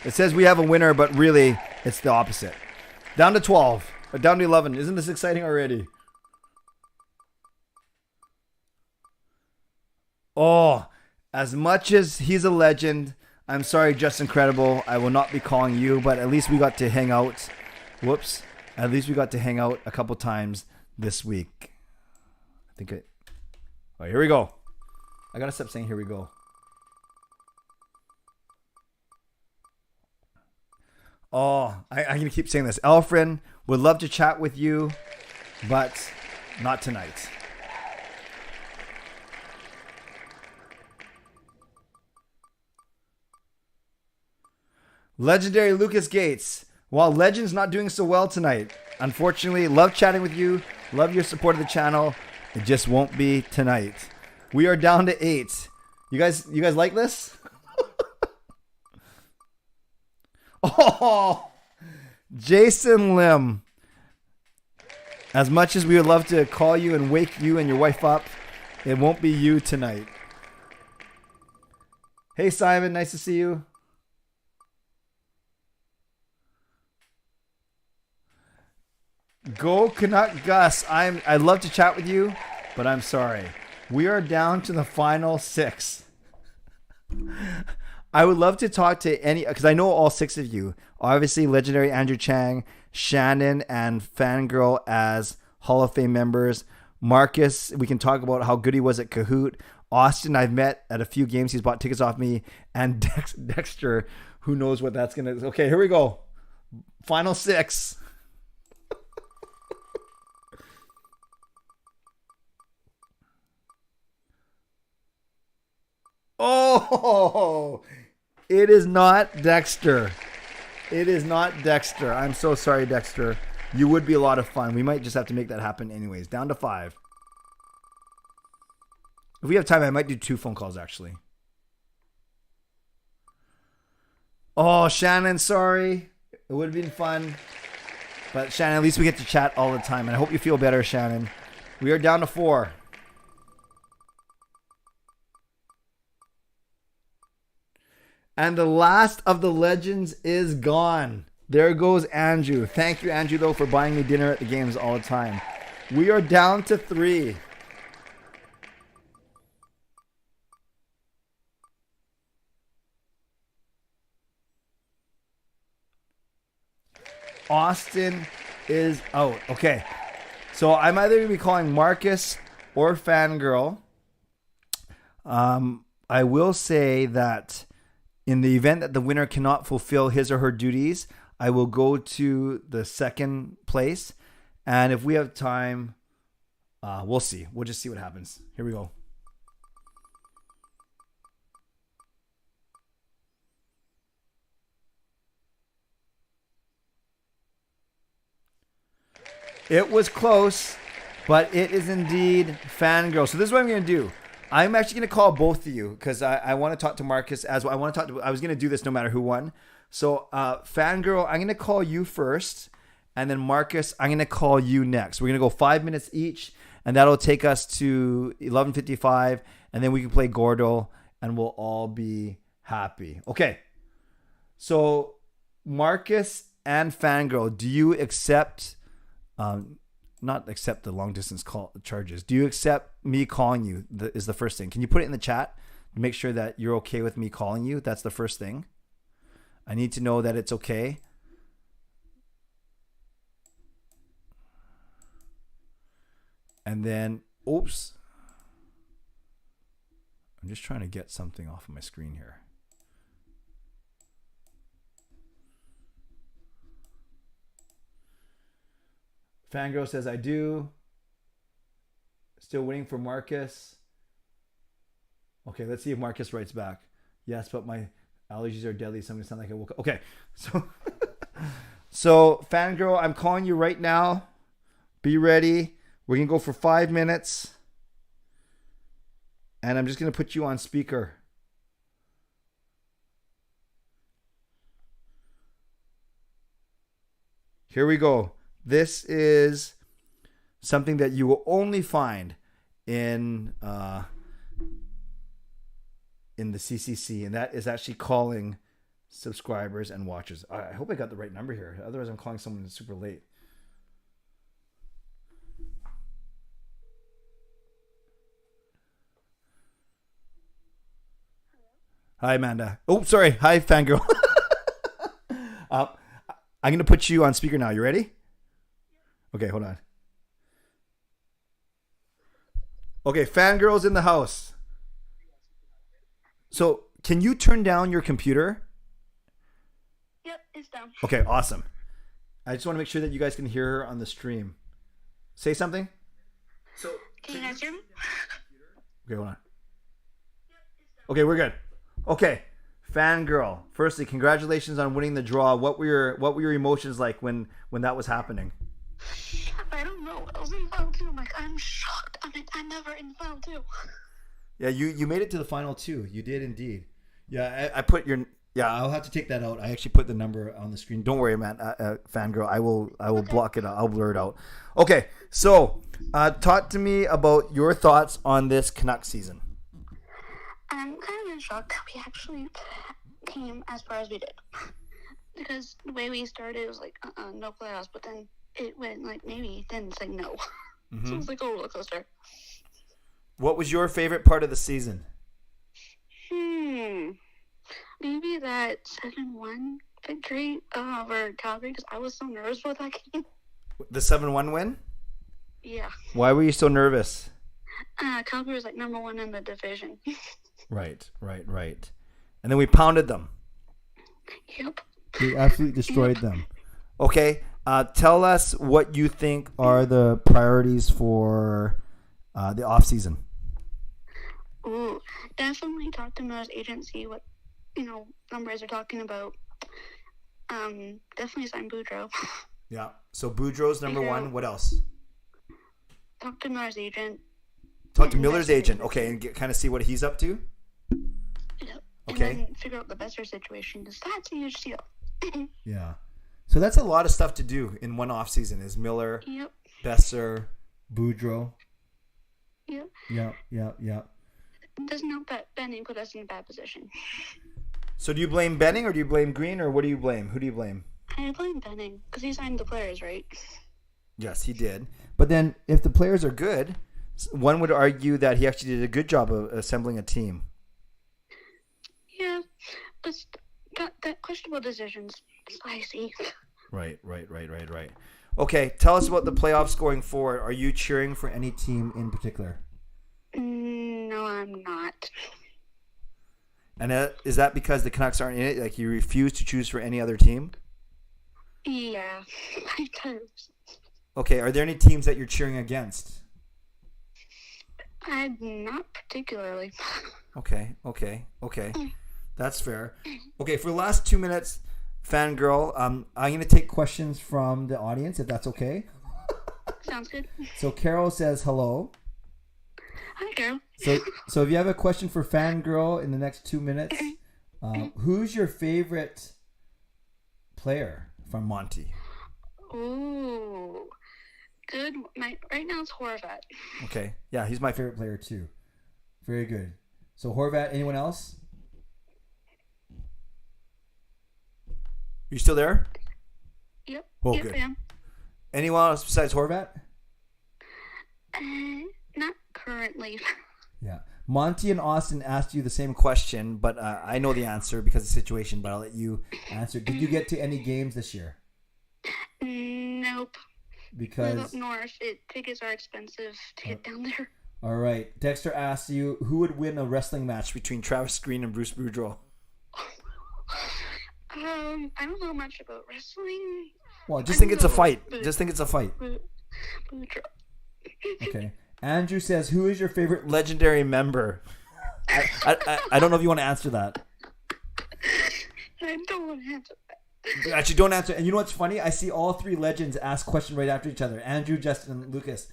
It says we have a winner, but really, it's the opposite. Down to 12, or down to 11. Isn't this exciting already? Oh, as much as he's a legend, I'm sorry, Just Incredible, I will not be calling you, but at least we got to hang out. Whoops. At least we got to hang out a couple times this week. All right, here we go. I gotta stop saying here we go. Oh, I'm gonna keep saying this. Alfred would love to chat with you, but not tonight. Legendary Lucas Gates. While Legend's not doing so well tonight, unfortunately, love chatting with you. Love your support of the channel. It just won't be tonight. We are down to 8. You guys like this? Oh, Jason Lim. As much as we would love to call you and wake you and your wife up, it won't be you tonight. Hey, Simon, nice to see you. Go Canuck Gus. I'd love to chat with you, but I'm sorry. We are down to the final 6. I would love to talk to any, because I know all 6 of you. Obviously, legendary Andrew Chang, Shannon, and Fangirl as Hall of Fame members. Marcus, we can talk about how good he was at Kahoot. Austin, I've met at a few games. He's bought tickets off me. And Dexter, who knows what that's going to... Okay, here we go. Final 6. Oh, it is not Dexter. It is not Dexter. I'm so sorry, Dexter. You would be a lot of fun. We might just have to make that happen anyways. Down to 5. If we have time, I might do 2 phone calls, actually. Oh, Shannon, sorry. It would have been fun. But Shannon, at least we get to chat all the time. And I hope you feel better, Shannon. We are down to 4. And the last of the legends is gone. There goes Andrew. Thank you, Andrew, though, for buying me dinner at the games all the time. We are down to 3. Austin is out. Okay. So I'm either going to be calling Marcus or Fangirl. I will say that in the event that the winner cannot fulfill his or her duties, I will go to the second place. And if we have time, we'll see. We'll just see what happens. Here we go. It was close, but it is indeed Fangirl. So this is what I'm going to do. I'm actually going to call both of you because I want to talk to Marcus as well. I want to talk to. I was going to do this no matter who won. So Fangirl, I'm going to call you first, and then Marcus, I'm going to call you next. We're going to go 5 minutes each, and that'll take us to 11:55, and then we can play Gordo, and we'll all be happy. Okay. So Marcus and Fangirl, do you accept? Not accept the long distance call charges. Do you accept me calling you? Is the first thing. Can you put it in the chat to make sure that you're okay with me calling you? That's the first thing. I need to know that it's okay. And then, oops. I'm just trying to get something off of my screen here. Fangirl says, I do. Still waiting for Marcus. Okay, let's see if Marcus writes back. Yes, but my allergies are deadly, so I'm going to sound like I woke up. Okay, so Fangirl, I'm calling you right now. Be ready. We're going to go for 5 minutes. And I'm just going to put you on speaker. Here we go. This is something that you will only find in the CCC, and that is actually calling subscribers and watchers. I hope I got the right number here. Otherwise, I'm calling someone super late. Hi, Amanda. Oh, sorry. Hi, Fangirl. I'm going to put you on speaker now. You ready? Okay, hold on. Okay, Fangirl's in the house. So, can you turn down your computer? Yep, it's down. Okay, awesome. I just want to make sure that you guys can hear her on the stream. Say something. So, can you guys hear me? Okay, hold on. Okay, we're good. Okay, Fangirl. Firstly, congratulations on winning the draw. What were your emotions like when that was happening? I don't know. I was in final 2. I'm like, I'm shocked. I'm never in final 2. Yeah, you made it to the final 2. You did indeed. Yeah, I put your. Yeah, I'll have to take that out. I actually put the number on the screen. Don't worry, man, Fangirl. I will okay. Block it out. I'll blur it out. Okay, so talk to me about your thoughts on this Canuck season. I'm kind of in shock that we actually came as far as we did. Because the way we started was like, no playoffs, but then it went like maybe, then it's like no. Mm-hmm. So it was like a roller coaster. What was your favorite part of the season? Maybe that 7-1 victory over Calgary, because I was so nervous for that game. The 7-1 win? Yeah. Why were you so nervous? Calgary was like number 1 in the division. Right. And then we pounded them. Yep. We absolutely destroyed them. Okay. Tell us what you think are the priorities for the off season. Ooh, definitely talk to Miller's agency. What numbers are talking about. Definitely sign Boudreau. Yeah. So Boudreau's number 1. What else? Talk to Miller's agent. Talk to Miller's agent. Okay, and kind of see what he's up to. Yep. Okay. And then figure out the Besser situation, because that's a huge deal. Yeah. So that's a lot of stuff to do in one off season. Is Miller, yep. Besser, Boudreau. Yep. Yeah. It doesn't help that Benning put us in a bad position. So do you blame Benning or do you blame Green or what do you blame? Who do you blame? I blame Benning because he signed the players, right? Yes, he did. But then if the players are good, one would argue that he actually did a good job of assembling a team. Yeah, but that questionable decisions. Spicy. Right. Okay, tell us about the playoffs going forward. Are you cheering for any team in particular? No, I'm not. And is that because the Canucks aren't in it? Like you refuse to choose for any other team? Yeah, I do. Okay, are there any teams that you're cheering against? Not particularly. Okay. That's fair. Okay, for the last 2 minutes, Fangirl, I'm going to take questions from the audience, if that's okay. Sounds good. So Carol says hello. Hi, Carol. So if you have a question for Fangirl in the next 2 minutes, who's your favorite player from Monty? Ooh, good. Right now it's Horvat. Okay, yeah, he's my favorite player too. Very good. So Horvat, anyone else? You still there? Yep. Oh, yep, good. I am. Anyone else besides Horvat? Not currently. Yeah. Monty and Austin asked you the same question, but I know the answer because of the situation, but I'll let you answer. Did you get to any games this year? Nope. Because live up north, tickets are expensive to get down there. All right. Dexter asked you, who would win a wrestling match between Travis Green and Bruce Boudreau? I don't know much about wrestling. Well, just think it's a fight. Just think it's a fight. Okay. Andrew says, who is your favorite legendary member? I don't know if you want to answer that. I don't want to answer that. Actually, don't answer. And you know what's funny? I see all three legends ask questions right after each other. Andrew, Justin, and Lucas.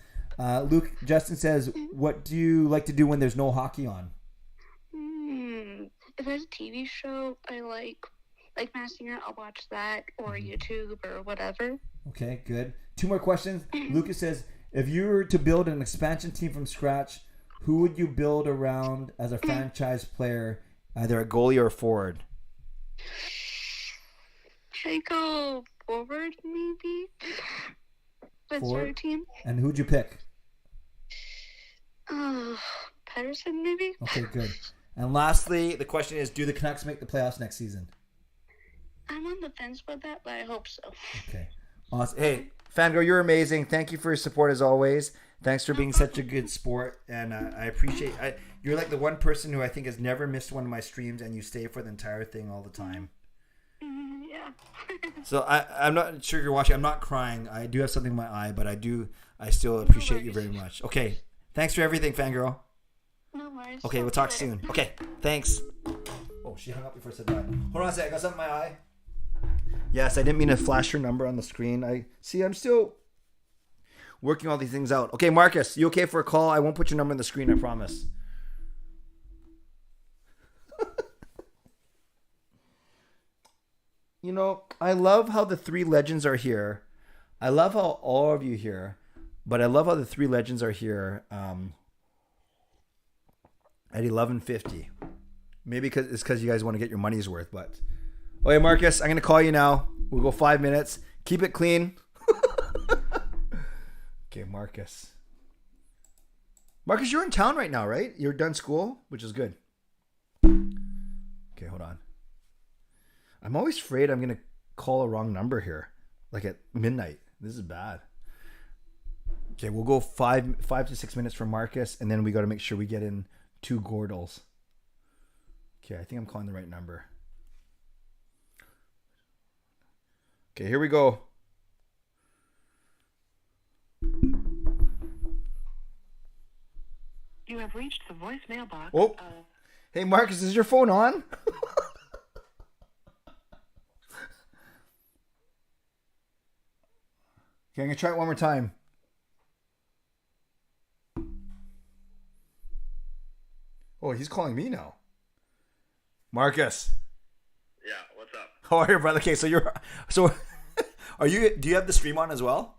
Justin says, what do you like to do when there's no hockey on? If there's a TV show I like Masked Singer, I'll watch that or YouTube or whatever. Okay, good. 2 more questions. Lucas says, if you were to build an expansion team from scratch, who would you build around as a franchise player, either a goalie or a forward? I go forward, maybe. That's our team. And who'd you pick? Pedersen, maybe. Okay, good. And lastly, the question is, do the Canucks make the playoffs next season? I'm on the fence with that, but I hope so. Okay. Awesome. Hey, Fangirl, you're amazing. Thank you for your support as always. Thanks for being such a good sport, and I appreciate. You're like the one person who I think has never missed one of my streams, and you stay for the entire thing all the time. Yeah. So I'm not sure you're watching. I'm not crying. I do have something in my eye, but I still appreciate you very much. Okay. Thanks for everything, Fangirl. No worries. Okay, we'll talk soon. Okay, thanks. Oh, she hung up before I said that. Hold on a sec. I got something in my eye. Yes, I didn't mean to flash her number on the screen. I'm still working all these things out. Okay, Marcus, you okay for a call? I won't put your number on the screen, I promise. You know, I love how the 3 legends are here. I love how all of you here, but I love how the 3 legends are here at 11:50. Maybe it's because you guys want to get your money's worth, but... Okay, Marcus, I'm going to call you now. We'll go 5 minutes. Keep it clean. Okay, Marcus. Marcus, you're in town right now, right? You're done school, which is good. Okay, hold on. I'm always afraid I'm going to call a wrong number here, like at midnight. This is bad. Okay, we'll go 5 to 6 minutes for Marcus, and then we got to make sure we get in 2 Gordles. Okay, I think I'm calling the right number. Okay, here we go. You have reached the voicemail box. Oh, hey Marcus, is your phone on? Okay, I'm gonna try it one more time. Oh, he's calling me now. Marcus. Yeah, what's up? How are you, brother? Okay, so are you? Do you have the stream on as well?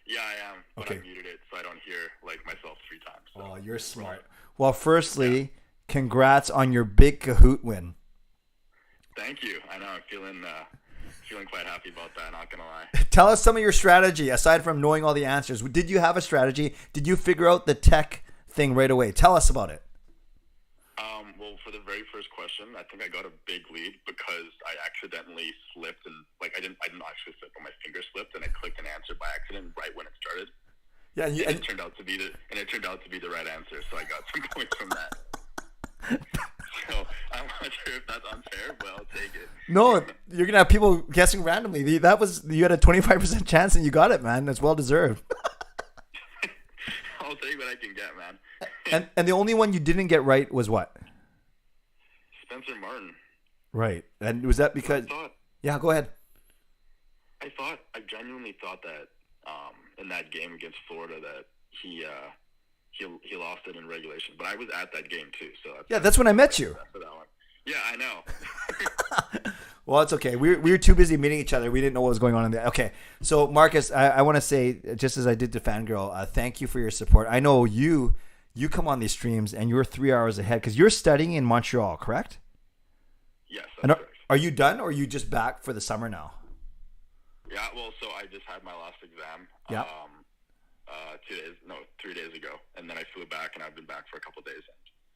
Yeah, I am. But Okay. I muted it so I don't hear myself 3 times. So. Oh, you're smart. Well, firstly, congrats on your big Kahoot win. Thank you. I know I'm feeling quite happy about that, not gonna lie. Tell us some of your strategy aside from knowing all the answers. Did you have a strategy? Did you figure out the tech thing right away? Tell us about it. Well, for the very first question, I think I got a big lead because I accidentally slipped and I didn't actually slip, but my finger slipped and I clicked an answer by accident right when it started. Yeah, and it turned out to be the right answer, so I got some points from that. So I'm not sure if that's unfair, but I'll take it. No, you're gonna have people guessing randomly. You had a 25% chance and you got it, man. That's well deserved. I'll take what I can get, man. And the only one you didn't get right was what? Spencer Martin. Right. And was that because? Yeah, go ahead. I genuinely thought that in that game against Florida that he lost it in regulation, but I was at that game too, so that's when I met you. For that one. Yeah, I know. Well, it's okay. We were too busy meeting each other. We didn't know what was going on in there. Okay, so Marcus, I want to say, just as I did to Fangirl, thank you for your support. I know you come on these streams and you're 3 hours ahead because you're studying in Montreal, correct? Yes, that's correct. Are you done, or are you just back for the summer now? Yeah, well, so I just had my last exam. Yeah. 3 days ago, and then I flew back, and I've been back for a couple days.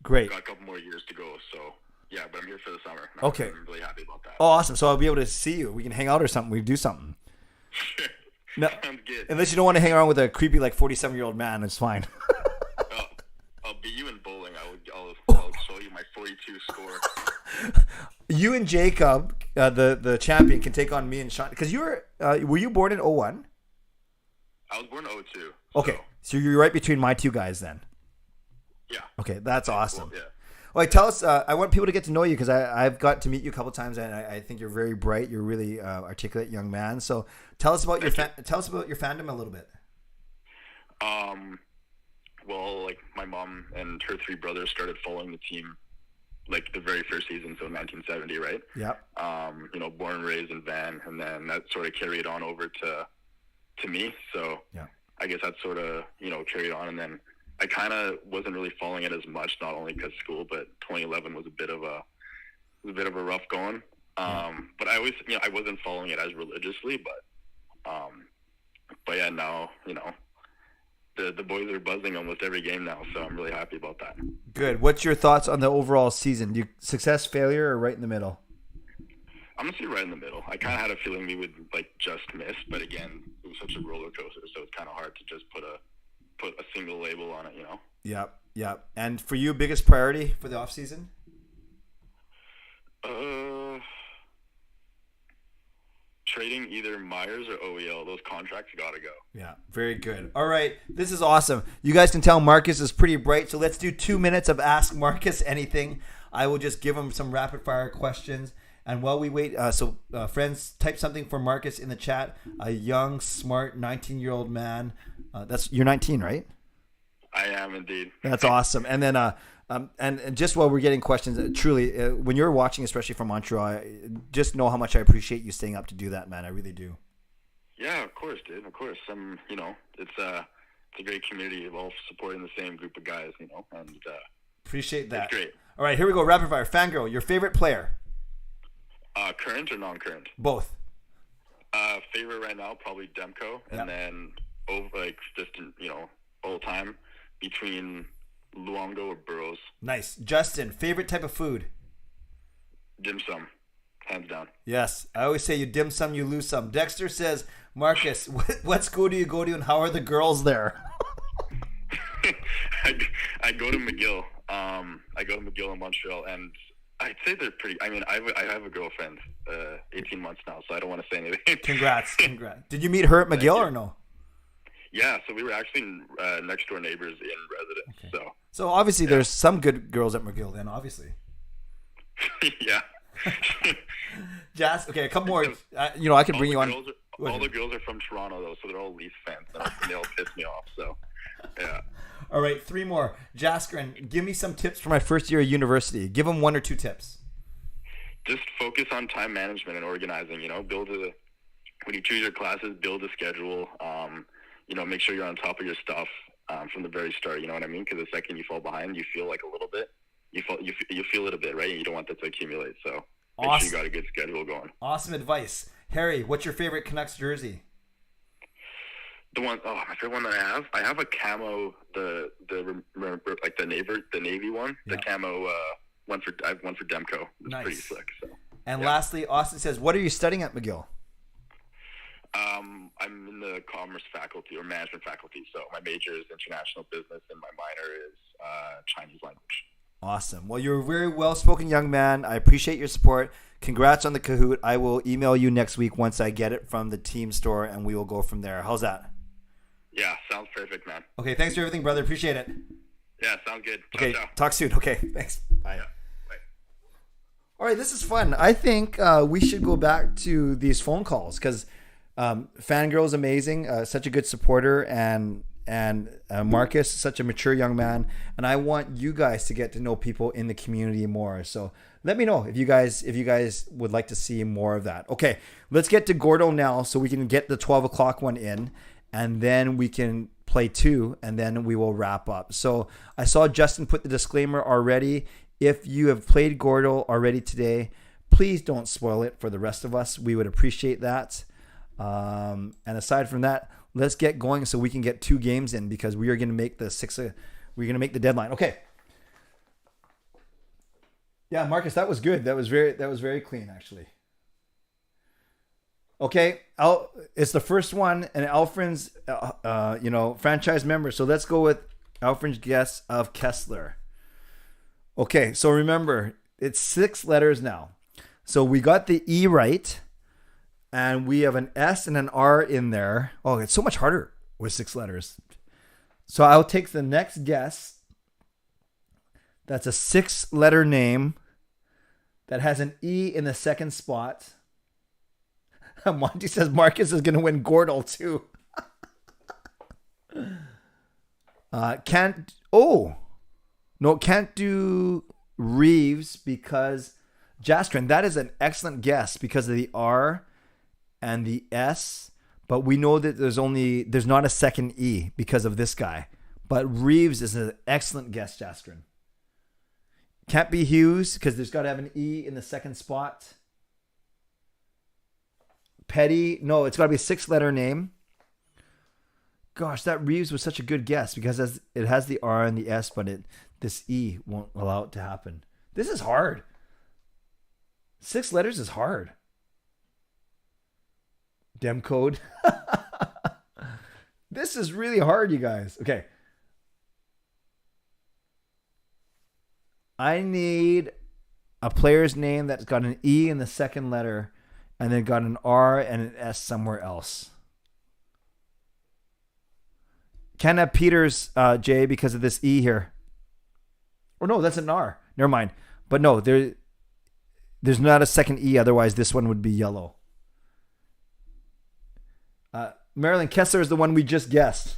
Great. Got a couple more years to go, so yeah, but I'm here for the summer. Okay. I'm really happy about that. Oh, awesome. So I'll be able to see you. We can hang out or something. We do something. No, sounds good. Unless you don't want to hang around with a creepy, 47-year-old man, it's fine. I'll beat you in bowling. I'll show you my 42 score. You and Jacob, the champion, can take on me and Sean. Because were you born in 01? I was born in 02. Okay, so you're right between my two guys then. Yeah. Okay, that's awesome. Well, yeah. Well, tell us. I want people to get to know you because I've got to meet you a couple times, and I think you're very bright. You're really articulate young man. So tell us about your fandom a little bit. Well, my mom and her 3 brothers started following the team the very first season, so 1970, right? Yep. Born and raised in Van, and then that sort of carried on over to me. So yeah. I guess that sort of carried on, and then I kind of wasn't really following it as much, not only because school, but 2011 was a bit of a rough going. But I always I wasn't following it as religiously, but yeah, now the boys are buzzing almost every game now, so I'm really happy about that. Good. What's your thoughts on the overall season? Success, failure, or right in the middle? I'm gonna say right in the middle. I kind of had a feeling we would just miss, but again, it was such a roller coaster, so it's kind of hard to just put a single label on it, Yep. And for you, biggest priority for the off season? Trading either Myers or OEL. Those contracts gotta go. Yeah, very good. All right, this is awesome. You guys can tell Marcus is pretty bright, so let's do 2 minutes of Ask Marcus Anything. I will just give him some rapid fire questions. And while we wait, friends, type something for Marcus in the chat. A young, smart, 19-year-old man. You're 19, right? I am indeed. That's awesome. And then, and just while we're getting questions, truly, when you're watching, especially from Montreal, just know how much I appreciate you staying up to do that, man. I really do. Yeah, of course, dude. Of course. It's a great community of all supporting the same group of guys, and appreciate that. It's great. All right, here we go. Rapid fire. Fangirl, your favorite player? Current or non-current? Both. Favorite right now, probably Demko, and then all time between Luongo or Burrows. Nice. Justin, favorite type of food? Dim sum, hands down. Yes, I always say you dim some, you lose some. Dexter says, Marcus, what school do you go to, and how are the girls there? I go to Mcgill. I go to Mcgill in Montreal, and I'd say they're pretty. I mean, I have a girlfriend, 18 months now, so I don't want to say anything. Congrats. Did you meet her at Mcgill or no? Yeah, so we were actually next door neighbors in residence. Okay. So obviously there's some good girls at Mcgill then, obviously. Yeah. Jazz, okay, a couple more. I can bring you on. All the girls are from Toronto, though, so they're all Leafs fans. And they all piss me off, so, yeah. All right, 3 more. Jaskrin, give me some tips for my first year of university. Give them 1 or 2 tips. Just focus on time management and organizing. When you choose your classes, build a schedule. Make sure you're on top of your stuff from the very start. You know what I mean? Because the second you fall behind, you feel like a little bit. You feel it a bit, right? And you don't want that to accumulate. So make sure you got a good schedule going. Awesome advice. Harry, what's your favorite Canucks jersey? My favorite one that I have a camo, like the navy one, the camo I have one for Demko. It's pretty slick. So. And lastly, Austin says, what are you studying at McGill? I'm in the commerce faculty or management faculty. So my major is international business and my minor is Chinese language. Awesome. Well, you're a very well-spoken young man. I appreciate your support. Congrats on the Kahoot. I will email you next week once I get it from the team store, and we will go from there. How's that? Yeah, sounds perfect, man. Okay, thanks for everything, brother. Appreciate it. Yeah, sounds good. Okay, ciao. Talk soon. Okay, thanks. Bye. Yeah, bye. All right, this is fun. I think we should go back to these phone calls because Fangirl is amazing, such a good supporter, and Marcus, such a mature young man, and I want you guys to get to know people in the community more. So let me know if you guys would like to see more of that. Okay, let's get to Gordo now so we can get the 12 o'clock one in, and then we can play 2, and then we will wrap up. So I saw Justin put the disclaimer already. If you have played Gordo already today, please don't spoil it for the rest of us. We would appreciate that. And aside from that, let's get going so we can get 2 games in because we are going to make the deadline. Okay. Yeah, Marcus, that was good. That was very clean, actually. Okay, it's the first one, and Alfred's, franchise member. So let's go with Alfred's guess of Kessler. Okay, so remember, it's 6 letters now. So we got the E right, and we have an S and an R in there. Oh, it's so much harder with 6 letters. So I'll take the next guess. That's a 6-letter name that has an E in the second spot. Monty says Marcus is going to win Gordle too. Can't do Reeves because Jastrin. That is an excellent guess because of the R and the S, but we know that there's not a second E because of this guy. But Reeves is an excellent guess, Jastrin. Can't be Hughes because there's got to have an E in the second spot. Petty, no, it's got to be a 6-letter name. Gosh, that Reeves was such a good guess because it has the R and the S, but this E won't allow it to happen. This is hard. 6 letters is hard. Dem code. This is really hard, you guys. Okay. I need a player's name that's got an E in the second letter and then got an R and an S somewhere else. Can't have Peters, Jay, because of this E here. Or no, that's an R. Never mind. But no, there's not a second E. Otherwise, this one would be yellow. Marilyn Kessler is the one we just guessed.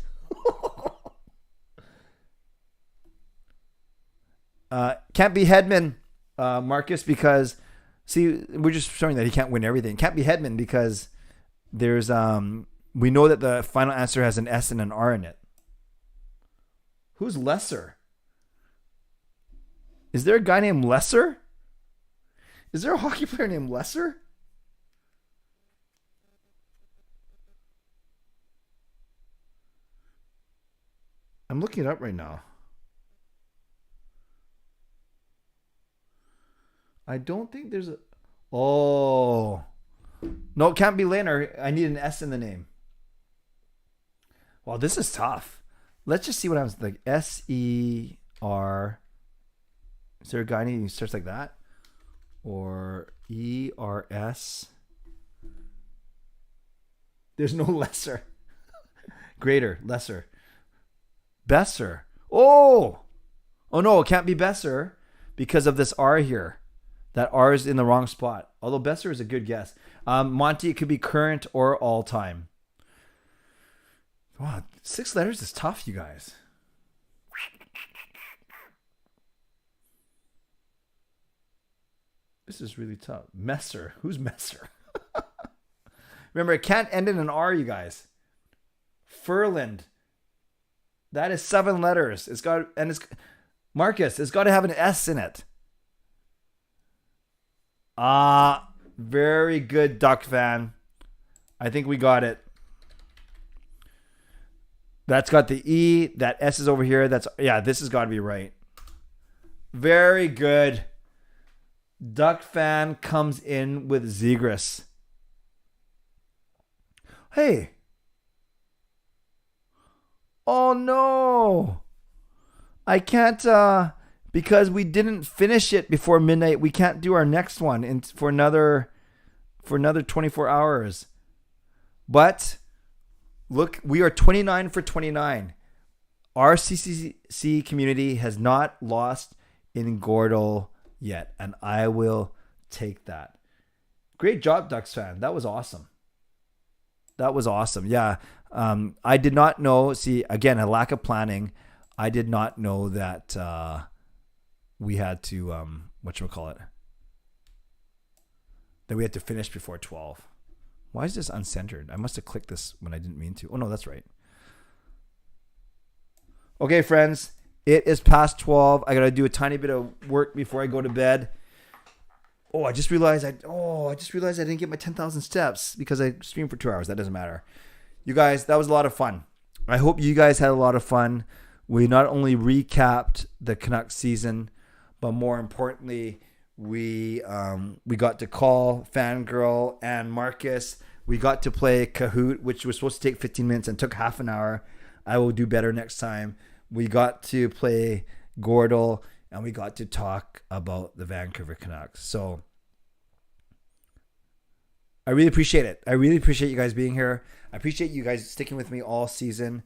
Can't be Hedman, Marcus, because see, we're just showing that he can't win everything. Can't be Hedman because there's we know that the final answer has an S and an R in it. Who's Lesser? Is there a guy named Lesser? Is there a hockey player named Lesser? I'm looking it up right now. I don't think there's a... Oh. No, it can't be Lehner. I need an S in the name. Wow, this is tough. Let's just see what happens. Like S-E-R... Is there a guy who starts like that? Or E-R-S? There's no lesser. Greater, lesser. Besser. Oh! Oh no, it can't be Besser because of this R here. That R is in the wrong spot. Although Besser is a good guess. Monty, it could be current or all time. Wow, 6 letters is tough, you guys. This is really tough. Messer. Who's Messer? Remember, it can't end in an R, you guys. Furland. That is 7 letters. Marcus, it's got to have an S in it. Very good, Duck fan. I think we got it. That's got the E. That S is over here. This has got to be right. Very good. Duck fan comes in with Zegras. Hey. Oh no. I can't because we didn't finish it before midnight. We can't do our next one for another 24 hours. But look, we are 29 for 29. Our CCC community has not lost in Gordo yet, and I will take that. Great job, Ducks fan. That was awesome. Yeah. I did not know. See, again, a lack of planning. I did not know that we had to that we had to finish before 12. Why is this uncentered? I must have clicked this when I didn't mean to. Oh no, that's right. Okay, friends, it is past 12. I gotta do a tiny bit of work before I go to bed. I just realized I didn't get my 10,000 steps because I streamed for 2 hours. That doesn't matter. You guys, that was a lot of fun. I hope you guys had a lot of fun. We not only recapped the Canucks season, but more importantly, we got to call Fangirl and Marcus. We got to play Kahoot, which was supposed to take 15 minutes and took half an hour. I will do better next time. We got to play Gordle, and we got to talk about the Vancouver Canucks. So I really appreciate it. I really appreciate you guys being here. I appreciate you guys sticking with me all season.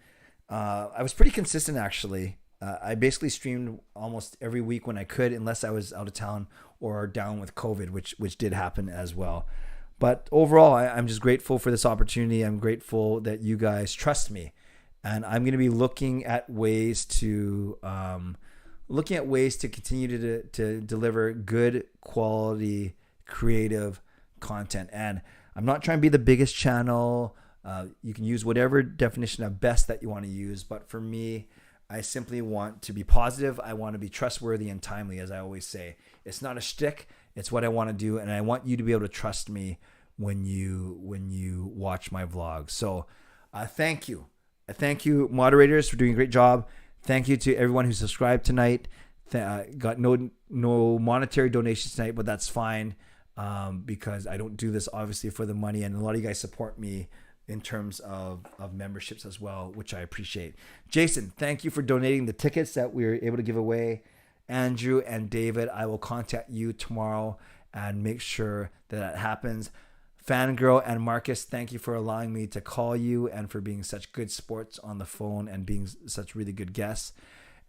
I was pretty consistent, actually. I basically streamed almost every week when I could, unless I was out of town or down with COVID, which did happen as well. But overall, I'm just grateful for this opportunity. I'm grateful that you guys trust me, and I'm going to be looking at ways to continue to deliver good quality, creative content. And I'm not trying to be the biggest channel. You can use whatever definition of best that you want to use, but for me, I simply want to be positive. I want to be trustworthy and timely, as I always say. It's not a shtick. It's what I want to do, and I want you to be able to trust me when you watch my vlogs. So thank you. Thank you, moderators, for doing a great job. Thank you to everyone who subscribed tonight. Got no monetary donations tonight, but that's fine because I don't do this, obviously, for the money, and a lot of you guys support me in terms of memberships as well, which I appreciate. Jason, thank you for donating the tickets that we were able to give away. Andrew and David, I will contact you tomorrow and make sure that happens. Fangirl and Marcus, thank you for allowing me to call you and for being such good sports on the phone and being such really good guests.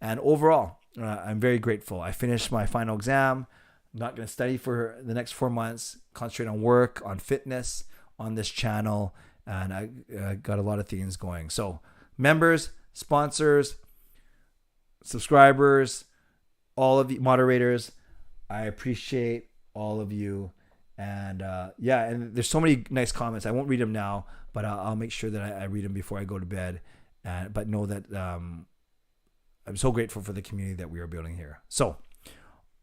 And overall, I'm very grateful. I finished my final exam. I'm not going to study for the next 4 months, concentrate on work, on fitness, on this channel, and I got a lot of things going. So members, sponsors, subscribers, all of you moderators, I appreciate all of you. And and there's so many nice comments. I won't read them now, but I'll make sure that I read them before I go to bed. But know that I'm so grateful for the community that we are building here. So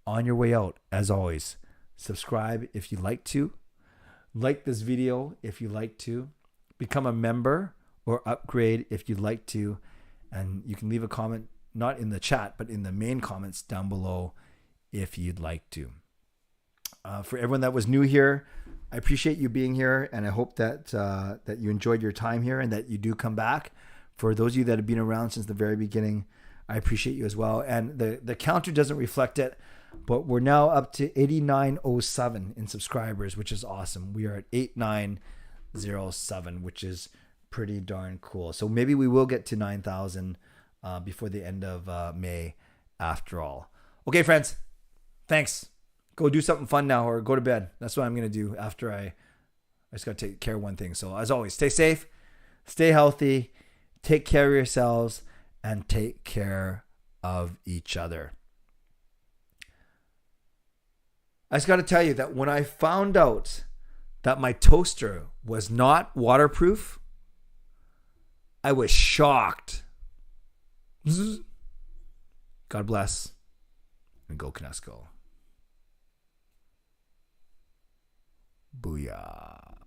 on your way out, as always, subscribe if you'd like to. Like this video if you'd like to. Become a member or upgrade if you'd like to. And you can leave a comment, not in the chat, but in the main comments down below if you'd like to. For everyone that was new here, I appreciate you being here, and I hope that that you enjoyed your time here and that you do come back. For those of you that have been around since the very beginning, I appreciate you as well. And the counter doesn't reflect it, but we're now up to 8907 in subscribers, which is awesome. We are at 8907, which is pretty darn cool. So maybe we will get to 9,000 before the end of May after all. Okay, friends, thanks. Go do something fun now or go to bed. That's what I'm going to do after I just got to take care of one thing. So as always, stay safe, stay healthy, take care of yourselves, and take care of each other. I just got to tell you that when I found out that my toaster was not waterproof, I was shocked. God bless, and go Canucks go. Booyah.